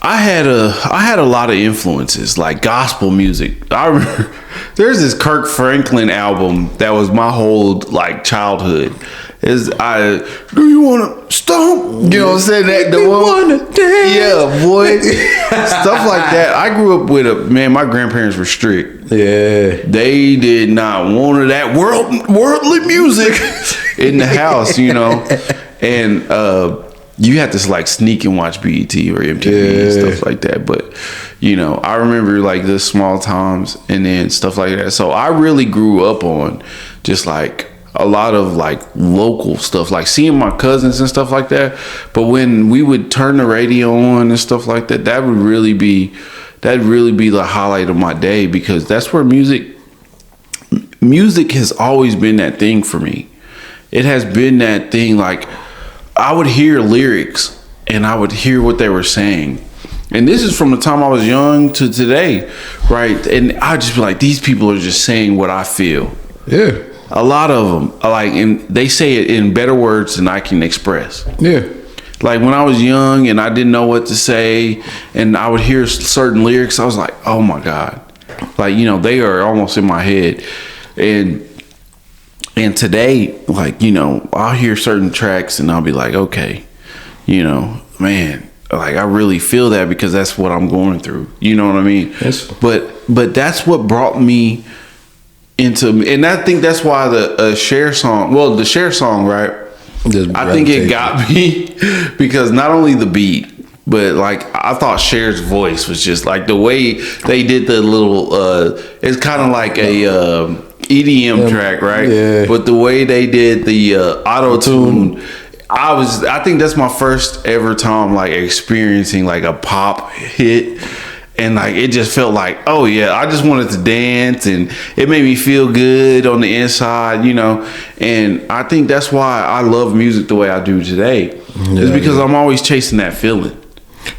I had a lot of influences, like gospel music. I remember there's this Kirk Franklin album that was my whole like childhood. Do you want to stomp? You know what I'm saying? That the one, yeah, boy, stuff like that. I grew up with my grandparents were strict. Yeah, they did not want that worldly music in the house, you know, and you had to like sneak and watch BET or MTV and stuff like that. But you know, I remember like the small times and then stuff like that. So I really grew up on just like a lot of like local stuff, like seeing my cousins and stuff like that. But when we would turn the radio on and stuff like that, that'd really be the highlight of my day, because that's where music has always been that thing for me. It has been that thing. Like I would hear lyrics and I would hear what they were saying. And this is from the time I was young to today, right? And I'd just be like, these people are just saying what I feel. Yeah. A lot of them, like, and they say it in better words than I can express. Yeah. Like when I was young and I didn't know what to say, and I would hear certain lyrics, I was like, oh my God. Like, you know, they are almost in my head. And today, like, you know, I'll hear certain tracks and I'll be like, okay, you know, man, like I really feel that because that's what I'm going through. You know what I mean? Yes. But that's what brought me into, and I think that's why the Cher song, right? I think it got me because not only the beat, but like I thought Cher's voice was just like the way they did the little it's kind of like a EDM track, right? Yeah. But the way they did the auto tune, I think that's my first ever time like experiencing like a pop hit. And like it just felt like, oh yeah, I just wanted to dance, and it made me feel good on the inside, you know. And I think that's why I love music the way I do today. It's because I'm always chasing that feeling.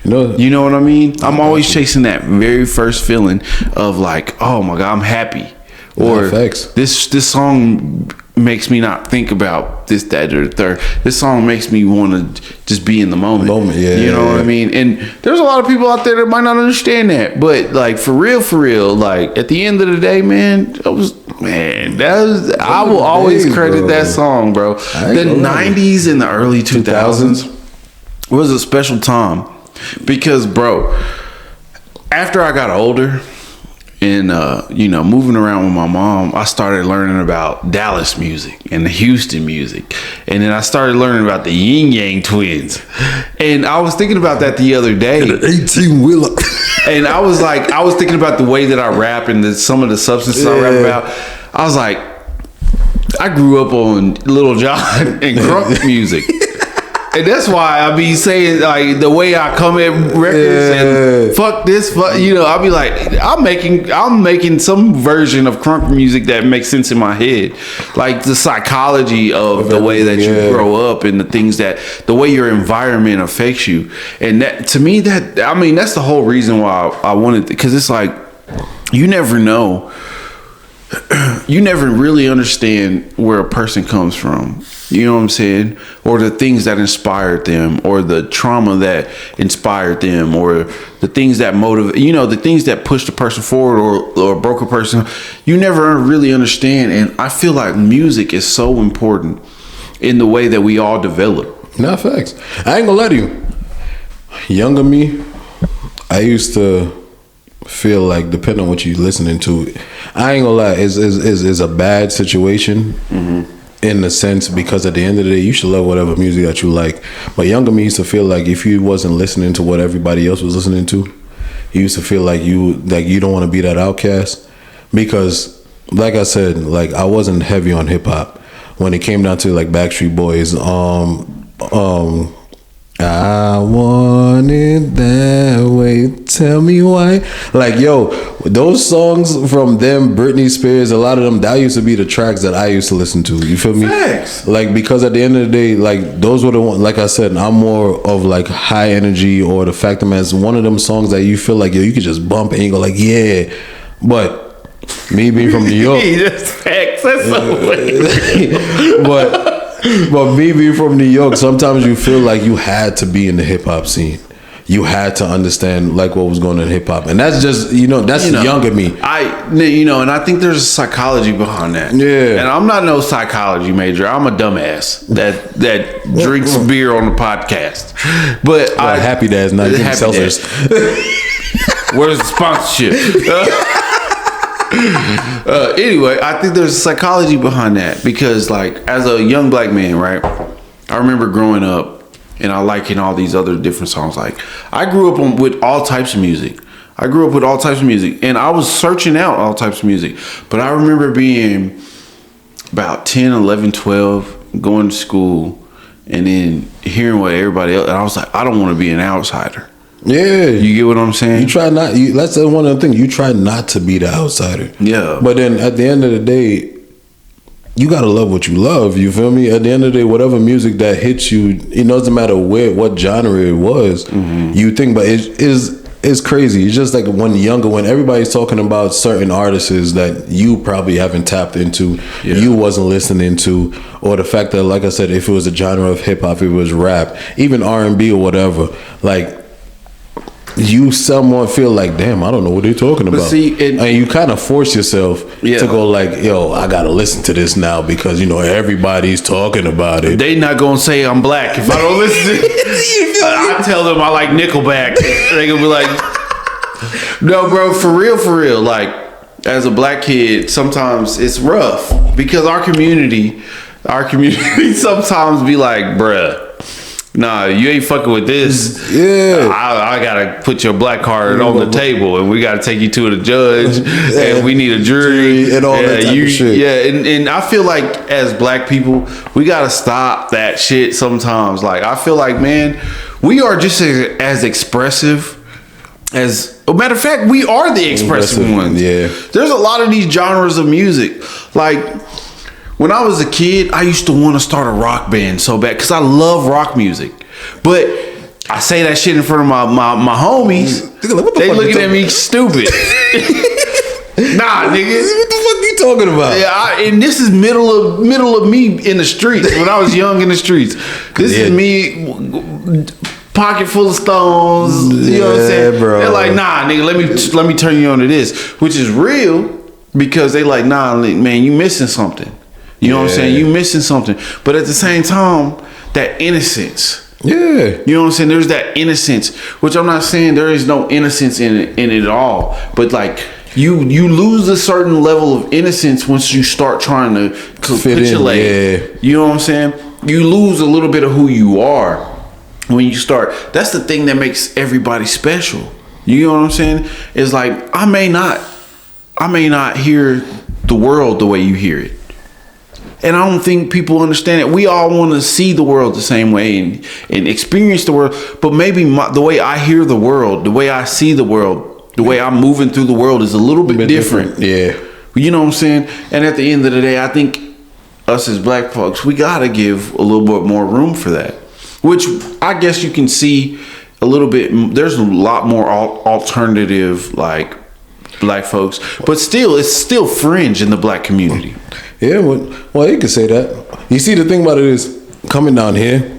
You know what I mean? I'm always chasing that very first feeling of like, oh my God, I'm happy. Or this song makes me not think about this, that, or the third. This song makes me want to just be in the moment. You know what I mean? And there's a lot of people out there that might not understand that. But like for real, like at the end of the day, man, I will always credit that song, bro. The 90s and the early 2000s was a special time because, bro, after I got older and moving around with my mom, I started learning about Dallas music and the Houston music, and then I started learning about the Yin Yang Twins. And I was thinking about that the other day. 18-wheeler. And I was thinking about the way that I rap and some of the substances I rap about. I was like, I grew up on Lil Jon and crunk music. And that's why I be saying, like, the way I come at records and fuck this, I'll be like, I'm making some version of crunk music that makes sense in my head. Like the psychology of the way that you grow up and the way your environment affects you. And that, to me, that's the whole reason why I wanted, because it's like, you never know. You never really understand where a person comes from. You know what I'm saying? Or the things that inspired them, or the trauma that inspired them, or the things that motivate, the things that pushed a person forward or broke a person. You never really understand. And I feel like music is so important in the way that we all develop. Not facts. I ain't gonna lie to you. Younger me, I used to feel like, depending on what you're listening to, I ain't gonna lie, is a bad situation. Mm-hmm. In the sense, because at the end of the day, you should love whatever music that you like. But younger me used to feel like if you wasn't listening to what everybody else was listening to, you used to feel like you don't want to be that outcast. Because, like I said, like I wasn't heavy on hip hop when it came down to like Backstreet Boys. I want it that way. Tell me why. Like, yo, those songs from them, Britney Spears, a lot of them, that used to be the tracks that I used to listen to. You feel me? Thanks. Like, because at the end of the day, like, those were the ones, like I said, I'm more of like high energy, or the fact that, man, it's one of them songs that you feel like, yo, you could just bump and you go like, yeah. But me being from New York. That's facts. That's so funny. But me being from New York, sometimes you feel like you had to be in the hip hop scene. You had to understand like what was going on in hip hop, and that's just that's younger me. And I think there's a psychology behind that. Yeah, and I'm not no psychology major. I'm a dumbass that drinks beer on the podcast. But Happy Dad's not getting seltzers. Where's the sponsorship? Anyway, I think there's a psychology behind that, because like as a young black man, right, I remember growing up and I liking all these other different songs. Like I grew up with all types of music. And I was searching out all types of music. But I remember being about 10, 11, 12, going to school and then hearing what everybody else, and I was like, I don't want to be an outsider. Yeah, you get what I'm saying? You try not. That's one of the things. You try not to be the outsider. Yeah. But then at the end of the day, you gotta love what you love. You feel me? At the end of the day, whatever music that hits you, it doesn't matter what genre it was. Mm-hmm. You think, but it's crazy. It's just like when everybody's talking about certain artists that you probably haven't tapped into, you wasn't listening to, or the fact that, like I said, if it was a genre of hip hop, if it was rap, even R&B or whatever, like. You somewhat feel like, damn, I don't know what they're talking about. See, and you kind of force yourself to go like, yo, I gotta listen to this now because everybody's talking about it. They not gonna say I'm black if I don't listen to it. I tell them I like Nickelback. They gonna be like, no, bro, for real. Like, as a black kid, sometimes it's rough because our community sometimes be like, bruh. Nah, you ain't fucking with this. Yeah, I gotta put your black card on the table, and we gotta take you to the judge, and we need a jury and all that type of shit. Yeah, and I feel like as black people, we gotta stop that shit sometimes. Like I feel like, man, we are just as expressive as. A matter of fact, we are the expressive ones. Yeah, there's a lot of these genres of music, like. When I was a kid, I used to want to start a rock band so bad because I love rock music. But I say that shit in front of my homies. They looking at me stupid. Nah, nigga. What the fuck you talking about? Yeah, and this is middle of me in the streets when I was young in the streets. This is me, pocket full of stones. You know what I'm saying? Bro. They're like, nah, nigga, let me turn you on to this, which is real because they like, nah, man, you missing something. You know what I'm saying? You missing something. But at the same time, that innocence Yeah. You know what I'm saying? There's that innocence, which I'm not saying there is no innocence in it at all, but like you lose a certain level of innocence once you start trying to capitulate. Yeah. You know what I'm saying? You lose a little bit of who you are when you start. That's the thing that makes everybody special. You know what I'm saying? It's like I may not hear the world the way you hear it. And I don't think people understand it. We all want to see the world the same way and experience the world. But maybe the way I hear the world, the way I see the world, the way I'm moving through the world is a little bit different. Yeah. You know what I'm saying? And at the end of the day, I think us as black folks, we got to give a little bit more room for that. Which I guess you can see a little bit. There's a lot more alternative, like, black folks. But still, it's still fringe in the black community. Yeah, well, you can say that. You see, the thing about it is, coming down here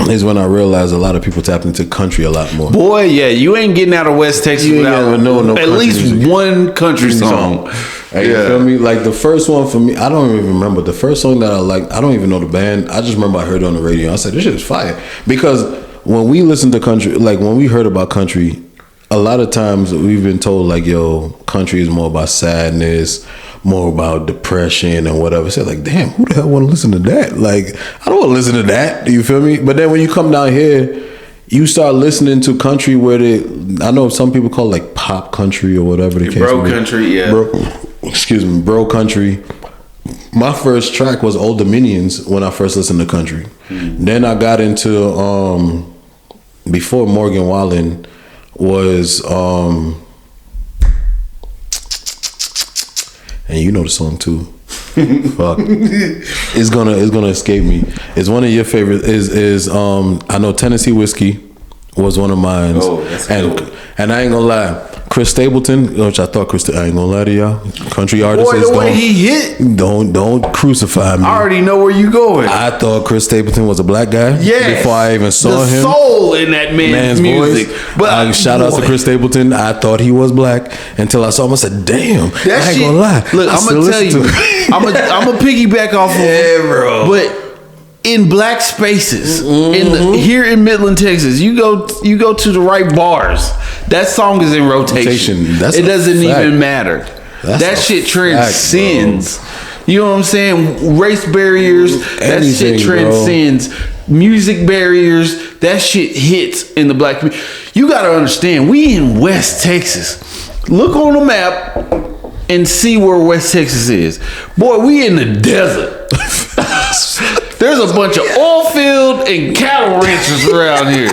is when I realized a lot of people tap into country a lot more. Boy, yeah, you ain't getting out of West Texas without no at least music. one country song. Hey, you feel me? Like the first one for me, I don't even remember. The first song that I liked, I don't even know the band. I just remember I heard it on the radio. I said, this shit is fire. Because when we listen to country, like when we heard about country, a lot of times we've been told like, yo, country is more about sadness, more about depression and whatever. So like, damn, who the hell want to listen to that? Like, I don't want to listen to that. You feel me? But then when you come down here, you start listening to country where I know some people call it like pop country or whatever the case Bro may be. country, yeah. Bro country. My first track was Old Dominions when I first listened to country. Then I got into before Morgan Wallen was and you know the song too. Fuck. It's gonna escape me. It's one of your favorite is I know Tennessee Whiskey was one of mine. Oh, that's cool. And I ain't gonna lie. Chris Stapleton, which I thought I ain't gonna lie to y'all. Country artists, Boy, the way he hit, don't crucify me. I already know where you going. I thought Chris Stapleton was a black guy. Yes. Before I even saw the him. soul in that man's music. Voice. But Shout out to Chris Stapleton. I thought he was black until I saw him. I said, "Damn, I ain't gonna lie." Look, I'm gonna tell you, I'm gonna piggyback off of bro. But in black spaces, here in Midland, Texas, you go to the right bars. That song is in rotation. That's it doesn't fact. even matter. That shit transcends. You know what I'm saying? Race barriers. That shit transcends. Music barriers. That shit hits in the black community. You gotta understand, we in West Texas. Look on the map and see where West Texas is. Boy, we in the desert. There's a bunch of oil field and cattle ranchers around here.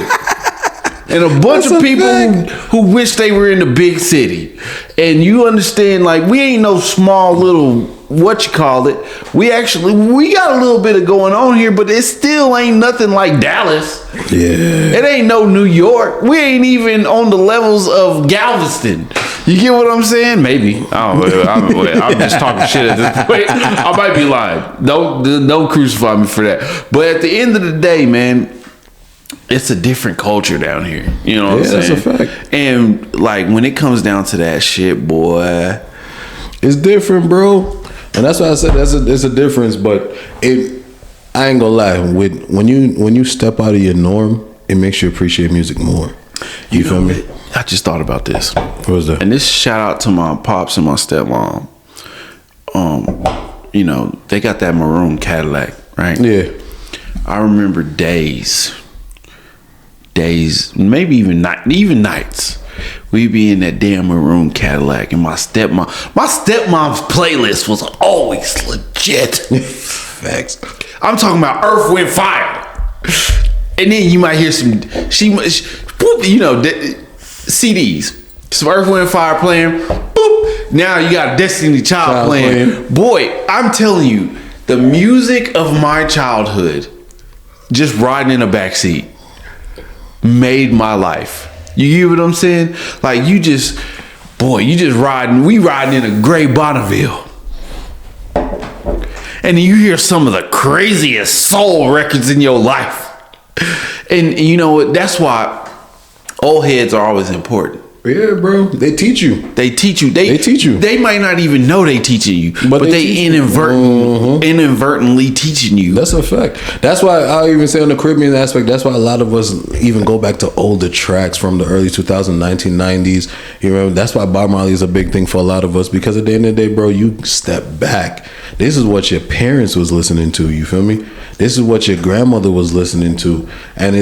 And a bunch of people who wish they were in the big city. And you understand, like, we ain't no small little, what you call it. We got a little bit of going on here, but it still ain't nothing like Dallas. Yeah. It ain't no New York. We ain't even on the levels of Galveston. You get what I'm saying? Maybe. I'm just talking shit at this point. I might be lying. Don't crucify me for that. But at the end of the day, man, it's a different culture down here. You know what I'm saying? That's a fact. And like when it comes down to that shit, boy, it's different, bro. And that's why I said it's a difference. But I ain't gonna lie. When you step out of your norm, it makes you appreciate music more. You feel me? I just thought about this. What was that? And this shout out to my pops and my stepmom. You know, they got that maroon Cadillac, right? Yeah. I remember days, maybe even nights. We be in that damn maroon Cadillac, and my stepmom's playlist was always legit. Facts. I'm talking about Earth, Wind, Fire, and then you might hear some CDs, some Earth, Wind, Fire playing. Boop. Now you got Destiny Child playing. Boy, I'm telling you, the music of my childhood, just riding in a backseat, made my life. You hear what I'm saying? Like we riding in a gray Bonneville. And you hear some of the craziest soul records in your life. And you know what? That's why old heads are always important. Yeah, bro. They teach you. They teach you. They teach you. They might not even know they teaching you, but they teach you. inadvertently teaching you. That's a fact. That's why I even say on the Caribbean aspect, that's why a lot of us even go back to older tracks from the early 2000s, 1990s. You remember? That's why Bob Marley is a big thing for a lot of us, because at the end of the day, bro, you step back. This is what your parents was listening to. You feel me? This is what your grandmother was listening to. And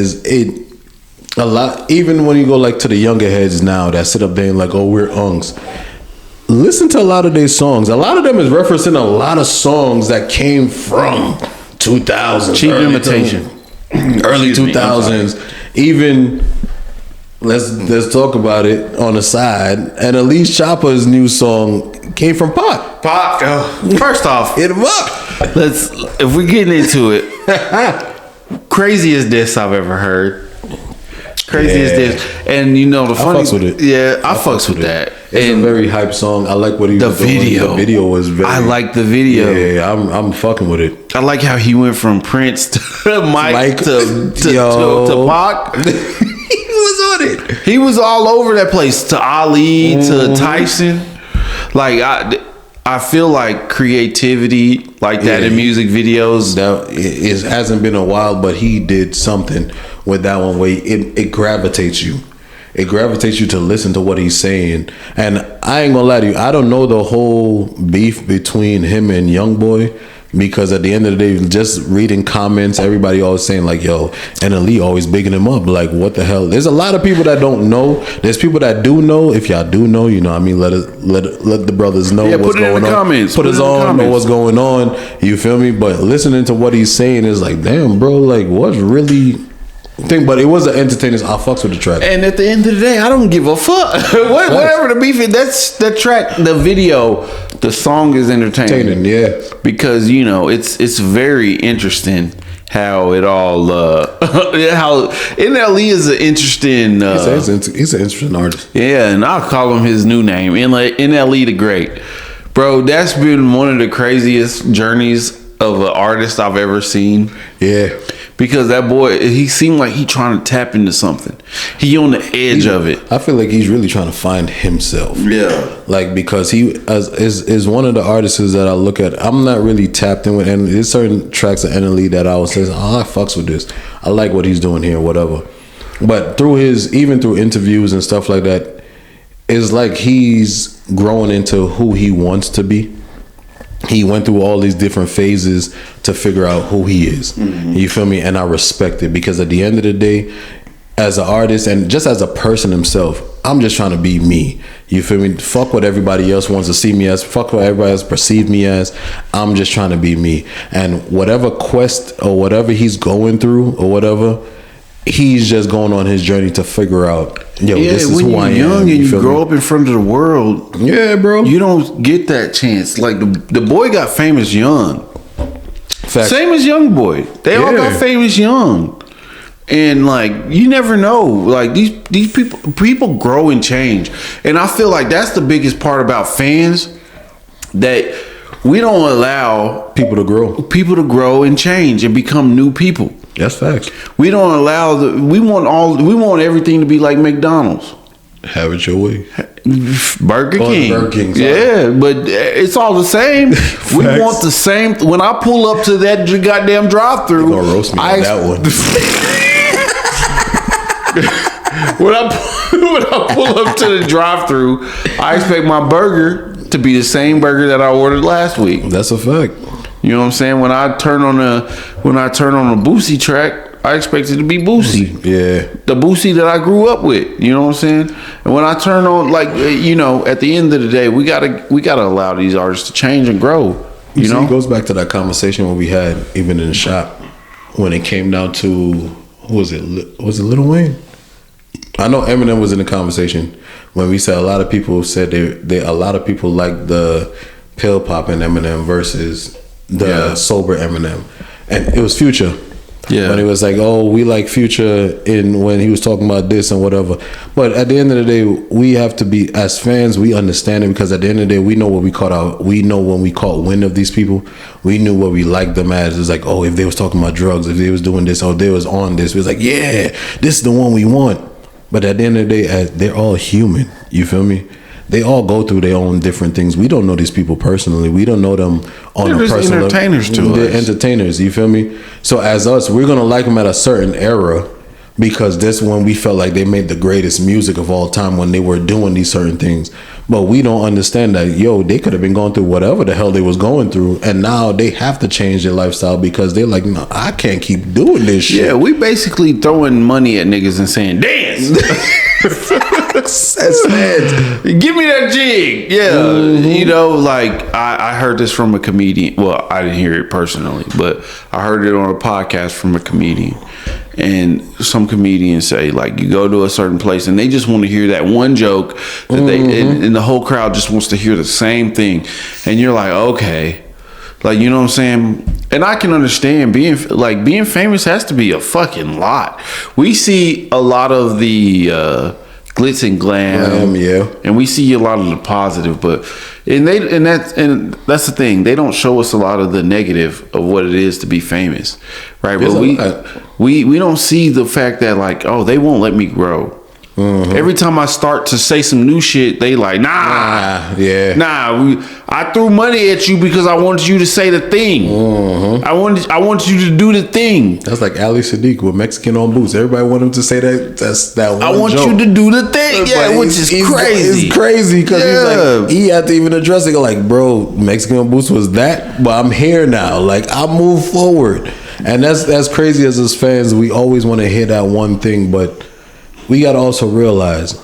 a lot, even when you go like to the younger heads now that sit up there and like, oh, we're unks. Listen to a lot of their songs. A lot of them is referencing a lot of songs that came from 2000s. Cheap imitation. Early 2000s. Even, let's talk about it on the side. And Elise Chopper's new song came from Pac. First off, Hit him up. if we're getting into it, craziest diss I've ever heard. Craziest diss, and you know the funny, fucks with it. Yeah, I fucks with that. It's And a very hype song. I like what he was doing. The video was very. I like the video. Yeah, I'm fucking with it. I like how he went from Prince to Mike to Pac. He was on it. He was all over that place, to Ali, to Tyson. Like I feel like creativity like that in music videos. That it hasn't been a while, but he did something with that one where it gravitates you. It gravitates you to listen to what he's saying. And I ain't gonna lie to you, I don't know the whole beef between him and Youngboy, because at the end of the day, just reading comments, everybody always saying like, yo, NLE always bigging him up. Like, what the hell? There's a lot of people that don't know. There's people that do know. If y'all do know, you know, I mean, let the brothers know what's going on. Comments. Put us on, know what's going on. You feel me? But listening to what he's saying is like, damn, bro, like, what's really thing? But it was an entertainer. I fucks with the track. And at the end of the day, I don't give a fuck. Whatever the beef is, that's the track, the video, the song is entertaining. Yeah. Because, you know, it's very interesting how it all how NLE is an interesting he's an interesting artist. Yeah, and I'll call him his new name, NLE the Great. Bro, that's been one of the craziest journeys of an artist I've ever seen. Yeah. Because that boy, he seemed like he trying to tap into something. He on the edge of it. I feel like he's really trying to find himself. Yeah. Like, because he is one of the artists that I look at. I'm not really tapped in with, and there's certain tracks of NLE that I was saying, I fucks with this. I like what he's doing here, whatever. But even through interviews and stuff like that, it's like he's growing into who he wants to be. He went through all these different phases to figure out who he is. Mm-hmm. You feel me? And I respect it, because at the end of the day, as an artist and just as a person himself, I'm just trying to be me. You feel me? Fuck what everybody else wants to see me as. Fuck what everybody else perceive me as. I'm just trying to be me. And whatever quest or whatever he's going through or whatever, he's just going on his journey to figure out, yo, this is who I am. Young and you grow me? up in front of the world, yeah, bro, you don't get that chance. Like the boy got famous young. Fact. Same as Youngboy. They all got famous young. And like, you never know. Like these people grow and change. And I feel like that's the biggest part about fans, that we don't allow people to grow and change and become new people. That's facts. We don't allow we want everything to be like McDonald's. Have it your way. Burger King. Yeah, but it's all the same. We want the same. When I pull up to that goddamn drive-thru, you're gonna roast me on that one. when I pull up to the drive-thru, I expect my burger to be the same burger that I ordered last week. That's a fact. You know what I'm saying? When I turn on a Boosie track, I expect it to be Boosie. Yeah. The Boosie that I grew up with. You know what I'm saying? And when I turn on, like, you know, at the end of the day, we gotta allow these artists to change and grow. You know? It goes back to that conversation when we had even in the shop when it came down to, who was it? Was it Lil Wayne? I know Eminem was in the conversation when we said a lot of people said a lot of people like the pill popping Eminem versus the sober Eminem, and it was Future. Yeah, when he was like, "Oh, we like Future," in when he was talking about this and whatever. But at the end of the day, we have to be, as fans, we understand it, because at the end of the day, we know what we caught out. We know when we caught wind of these people. We knew what we liked them as. It's like, oh, if they was talking about drugs, if they was doing this, or they was on this, we was like, yeah, this is the one we want. But at the end of the day, they're all human. You feel me? They all go through their own different things. We don't know these people personally. We don't know them on They're a just personal. entertainers to They're us. entertainers. You feel me? So as us, we're gonna like them at a certain era because this one we felt like they made the greatest music of all time when they were doing these certain things. But we don't understand that they could have been going through whatever the hell they was going through, and now they have to change their lifestyle because they're like, no, I can't keep doing this shit. Yeah, we basically throwing money at niggas and saying, dance. Give me that jig. Yeah. You know, like I heard this from a comedian. Well, I didn't hear it personally, but I heard it on a podcast from a comedian. And some comedians say, like, you go to a certain place and they just want to hear that one joke that and the whole crowd just wants to hear the same thing. And you're like, okay. Like, you know what I'm saying? And I can understand being famous has to be a fucking lot. We see a lot of the glitz and glam, and we see a lot of the positive, but that's the thing. They don't show us a lot of the negative of what it is to be famous, right? But we don't see the fact that, like, oh, they won't let me grow. Every time I start to say some new shit, they like, I threw money at you because I wanted you to say the thing. I wanted you to do the thing. That's like Ali Sadiq with Mexican on boots. Everybody want him to say that. That's that one I want joke. you to do the thing, which is crazy. It's crazy because he's like, he had to even address it. Like, bro, Mexican on boots was that, but I'm here now. Like, I move forward, and that's crazy. As his fans, we always want to hear that one thing, but we gotta also realize,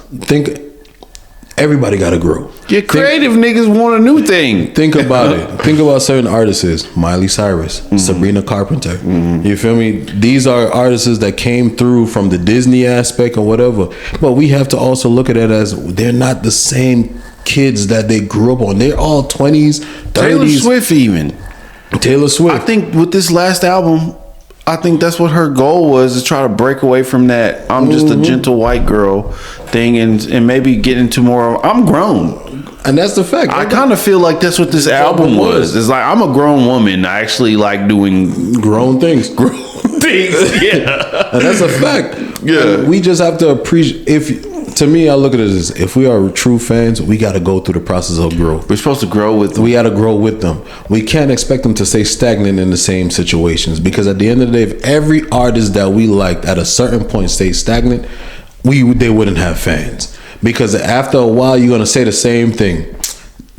everybody gotta grow. Creative niggas want a new thing. Think about it. Think about certain artists: Miley Cyrus, Sabrina Carpenter. You feel me? These are artists that came through from the Disney aspect or whatever. But we have to also look at it as they're not the same kids that they grew up on. They're all 20s, 30s. Taylor Swift even. Taylor Swift. I think with this last album, I think that's what her goal was, to try to break away from that I'm just a gentle white girl thing and maybe get into more I'm grown. And that's the fact. I kind of feel like that's what this album was. It's like, I'm a grown woman. I actually like doing grown things. Yeah. And that's a fact. Yeah. And we just have to appreciate, to me, I look at it as, if we are true fans, we got to go through the process of growth. We're supposed to grow with them. We got to grow with them. We can't expect them to stay stagnant in the same situations, because at the end of the day, if every artist that we liked at a certain point stayed stagnant, they wouldn't have fans. Because after a while, you're going to say the same thing.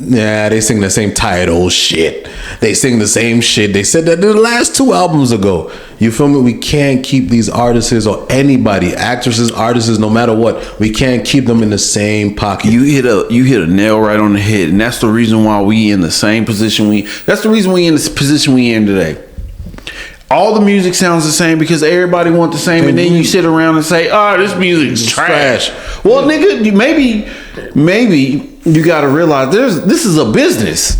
Nah, they sing the same tired old shit. They sing the same shit. They said that the last 2 albums ago. You feel me? We can't keep these artists or anybody, actresses, artists, no matter what. We can't keep them in the same pocket. You hit a nail right on the head, and that's the reason why we in the same position that's the reason we in the position we in today. All the music sounds the same because everybody wants the same, and then you sit around and say, "Oh, this music's trash." Well, nigga, maybe you got to realize this is a business.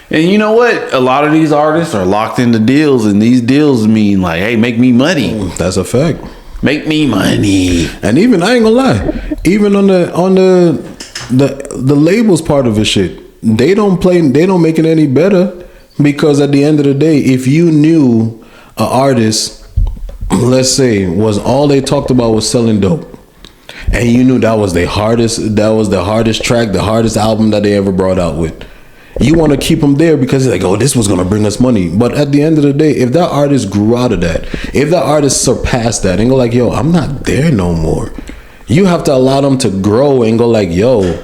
And you know what? A lot of these artists are locked into deals, and these deals mean like, "Hey, make me money." That's a fact. Make me money. And even, I ain't gonna lie, even on the labels part of it, shit, they don't make it any better. Because at the end of the day, if you knew an artist, let's say, was all they talked about was selling dope, and you knew that was the hardest track, the hardest album that they ever brought out with, you want to keep them there because they're like, oh, this was gonna bring us money. But at the end of the day, if that artist grew out of that, if that artist surpassed that and go like, yo, I'm not there no more, you have to allow them to grow and go like, yo,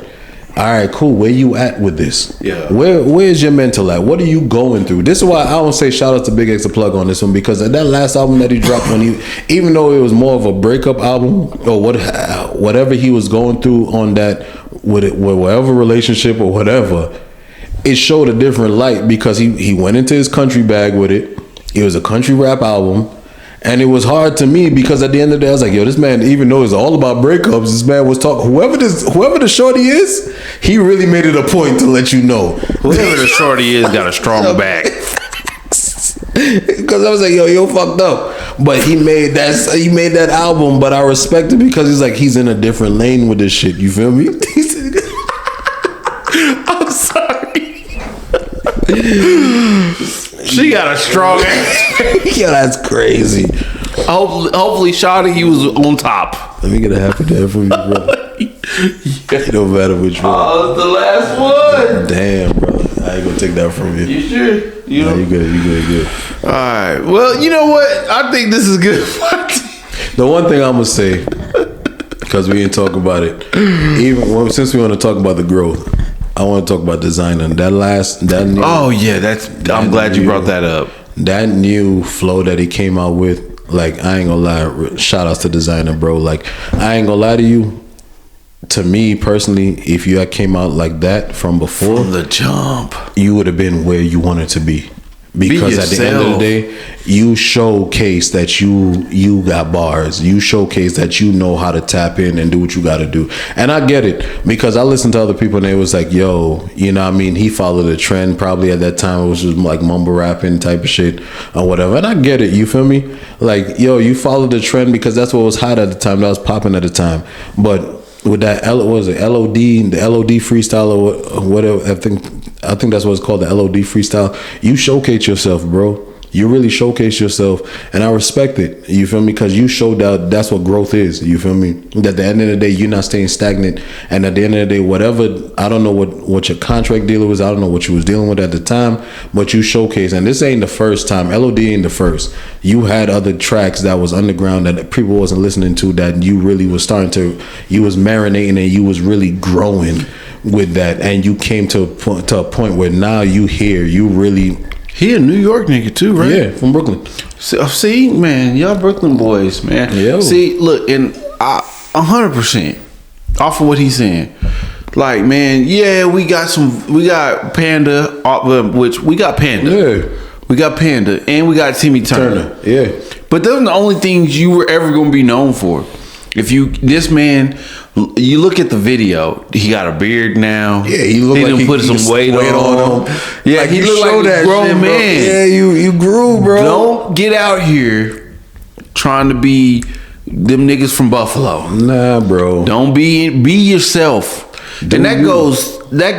all right, cool. Where you at with this? Yeah. Where's your mental at? What are you going through? This is why I don't say shout out to Big X to plug on this one, because that last album that he dropped, even though it was more of a breakup album or whatever he was going through on that with whatever relationship or whatever, it showed a different light because he went into his country bag with it. It was a country rap album. And it was hard to me because at the end of the day, I was like, yo, this man, even though it's all about breakups, this man was talking, whoever the shorty is, he really made it a point to let you know. Whoever the shorty is got a strong back. Because I was like, yo fucked up. But he made that album, but I respect it because he's in a different lane with this shit. You feel me? I'm sorry. She got a strong ass. Yeah, that's crazy. Hopefully, Shawty, he was on top. Let me get a happy day from you, bro. It don't matter which one. Oh, it's the last one. Damn, bro. I ain't gonna take that from you. You sure? You know? You good. All right. Well, you know what? I think this is good. The one thing I'm gonna say, because we didn't talk about it, since we want to talk about the growth, I want to talk about designer. That new. Oh yeah, I'm glad you brought that up. That new flow that he came out with, like, I ain't gonna lie. Shout outs to designer, bro. Like, I ain't gonna lie to you. To me personally, if you had came out like that from before, From the jump, you would have been where you wanted to be. Because at the end of the day, you showcase that you got bars. You showcase that you know how to tap in and do what you got to do. And I get it, because I listened to other people and they was like, yo, you know what I mean? He followed a trend probably at that time. It was just like mumble rapping type of shit or whatever. And I get it, you feel me? Like, yo, you followed the trend because that's what was hot at the time. That was popping at the time. But with that, what was it, LOD, the LOD freestyle or whatever, I think that's what it's called, the LOD freestyle. You showcase yourself, bro. You really showcase yourself, and I respect it. You feel me? Because you showed out. That's what growth is. You feel me? That at the end of the day, you're not staying stagnant. And at the end of the day, whatever, I don't know what your contract dealer was. I don't know what you was dealing with at the time, but you showcase. And this ain't the first time. LOD ain't the first. You had other tracks that was underground that people wasn't listening to, that you really was starting to. You was marinating and you was really growing with that, and you came to a point where now you here. You really. He a New York nigga too, right? Yeah, from Brooklyn. See, man, y'all Brooklyn boys, man. Yo. See, look, and 100% off of what he's saying. Like, man, yeah, we got Panda, which we got Panda. Yeah. We got Panda, and we got Timmy Turner. Yeah. But those are the only things you were ever going to be known for. This man, you look at the video, he got a beard now. Yeah, he looked like he put some weight on him. Yeah, like, he looked like a grown shit, man. Bro. Yeah, you grew, bro. Don't get out here trying to be them niggas from Buffalo. Nah, bro. Don't be yourself. And that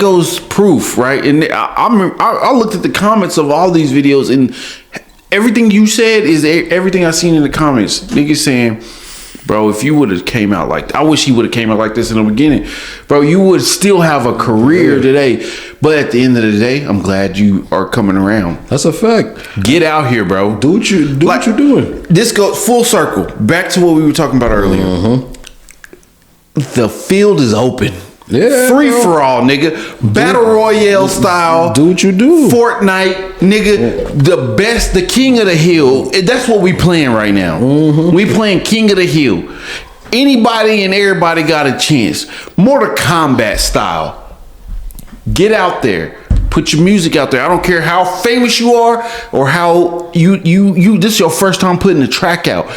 goes proof, right? And I looked at the comments of all these videos, and everything you said is everything I seen in the comments. Niggas saying, bro, if you would have came out like, I wish he would have came out like this in the beginning, bro, you would still have a career today. But at the end of the day, I'm glad you are coming around. That's a fact. Get out here, bro. Do what you're doing. This goes full circle back to what we were talking about earlier. The field is open. Yeah, free bro. for all, nigga. Battle Royale style. Do what you do. Fortnite, nigga. The best, the king of the hill. That's what we playing right now. We playing king of the hill. Anybody and everybody got a chance. Mortal Kombat style. Get out there. Put your music out there. I don't care how famous you are or how you this is your first time putting the track out.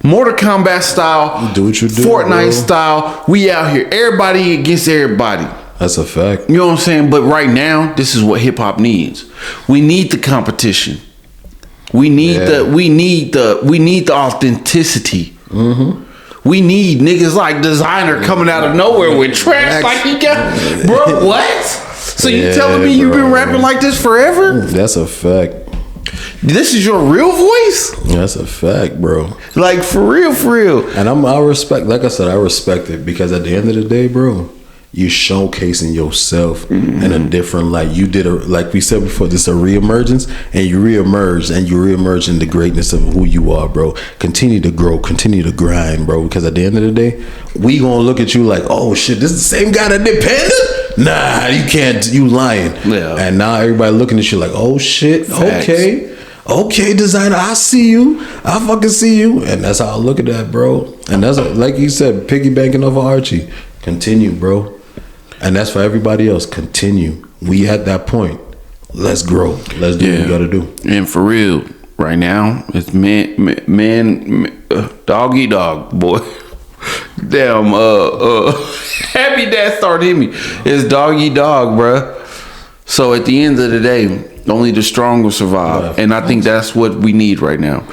Mortal Kombat style, do what you do, Fortnite bro. style. We out here, everybody against everybody. That's a fact. You know what I'm saying? But right now, this is what hip hop needs. We need the competition. We need the authenticity. We need niggas like Designer coming out of nowhere with tracks like he got. Bro, what? So you telling me you've been rapping like this forever? That's a fact. This is your real voice? That's a fact, bro. Like, for real. And I respect, like I said, I respect it, because at the end of the day, bro, you showcasing yourself in a different light. You did like we said before, this is a reemergence, and you reemerge in the greatness of who you are, bro. Continue to grow, continue to grind, bro, because at the end of the day, we gonna look at you like, oh shit, this is the same guy that did Panda? Nah, you can't, you lying. Yeah. And now everybody looking at you like, oh shit, Facts. Okay, Designer, I see you. I fucking see you. And that's how I look at that, bro. And that's like you said, piggybacking off of Archie. Continue, bro. And that's for everybody else. Continue. We at that point. Let's grow. Let's do what we gotta do. And for real, right now, it's man, dog eat dog, boy. Damn, Happy Dad started hitting me. It's dog eat dog, bruh. So at the end of the day, only the strong will survive. And I think that's what we need right now.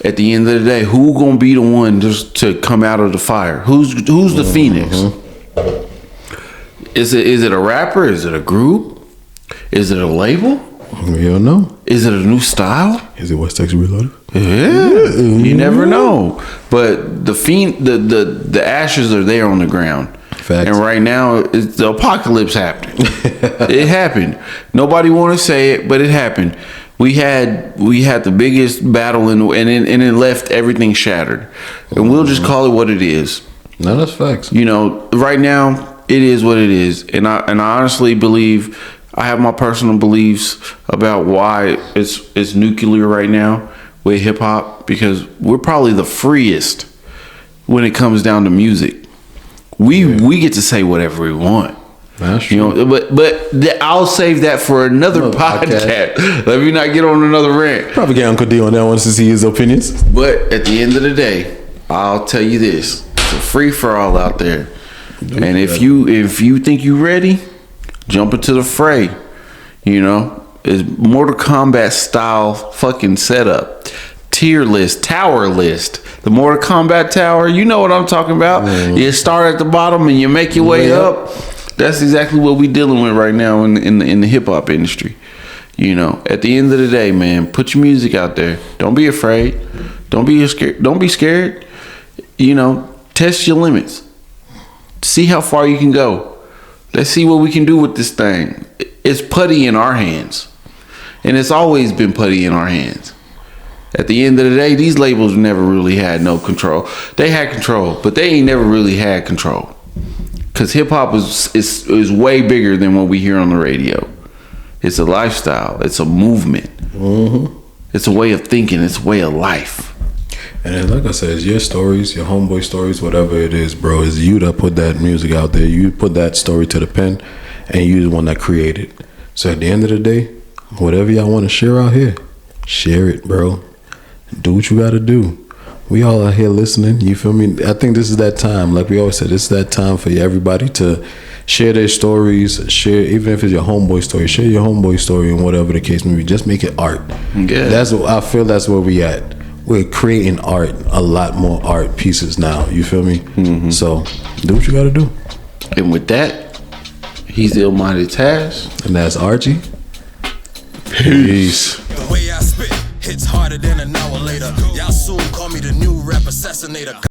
At the end of the day, who gonna be the one just to come out of the fire? Who's the Phoenix? Is it a rapper? Is it a group? Is it a label? You don't know. Is it a new style? Is it West Texas Reloaded? Yeah, you never know. But the ashes are there on the ground. Facts. And right now, it's the apocalypse happened. It happened. Nobody want to say it, but it happened. We had the biggest battle, and it left everything shattered. And we'll just call it what it is. No, that's facts. You know, right now it is what it is, and I honestly believe I have my personal beliefs about why it's nuclear right now with hip hop, because we're probably the freest when it comes down to music. We get to say whatever we want. That's true. You know, but I'll save that for another podcast. Let me not get on another rant. Probably get Uncle D on that one to see his opinions. But at the end of the day, I'll tell you this: it's a free for all out there. And if you think you ready, jump into the fray. You know, it's Mortal Kombat style fucking setup, tier list, tower list. The Mortal Kombat tower, you know what I'm talking about. You start at the bottom and you make your way up. That's exactly what we dealing with right now in the hip hop industry. You know, at the end of the day, man, put your music out there. Don't be afraid. Don't be scared. Don't be scared. You know, test your limits. See how far you can go. Let's see what we can do with this thing. It's putty in our hands. And it's always been putty in our hands. At the end of the day, these labels never really had no control. They had control, but they ain't never really had control. Because hip-hop is way bigger than what we hear on the radio. It's a lifestyle. It's a movement. Mm-hmm. It's a way of thinking. It's a way of life. And then, like I said, it's your stories, your homeboy stories, whatever it is, bro. It's you that put that music out there. You put that story to the pen, and you the one that created. So at the end of the day, whatever y'all want to share out here, share it, bro. Do what you got to do. We all out here listening. You feel me? I think this is that time. Like we always said, this is that time for everybody to share their stories. Share, even if it's your homeboy story, share your homeboy story and whatever the case may be. Just make it art. Yeah. That's what I feel. That's where we at. We're creating art, a lot more art pieces now. You feel me? Mm-hmm. So do what you got to do. And with that, he's the Ill-Minded Taz. And that's Archie. Peace. The way I spit hits harder than an hour later. Y'all soon call me the new rap assassinator.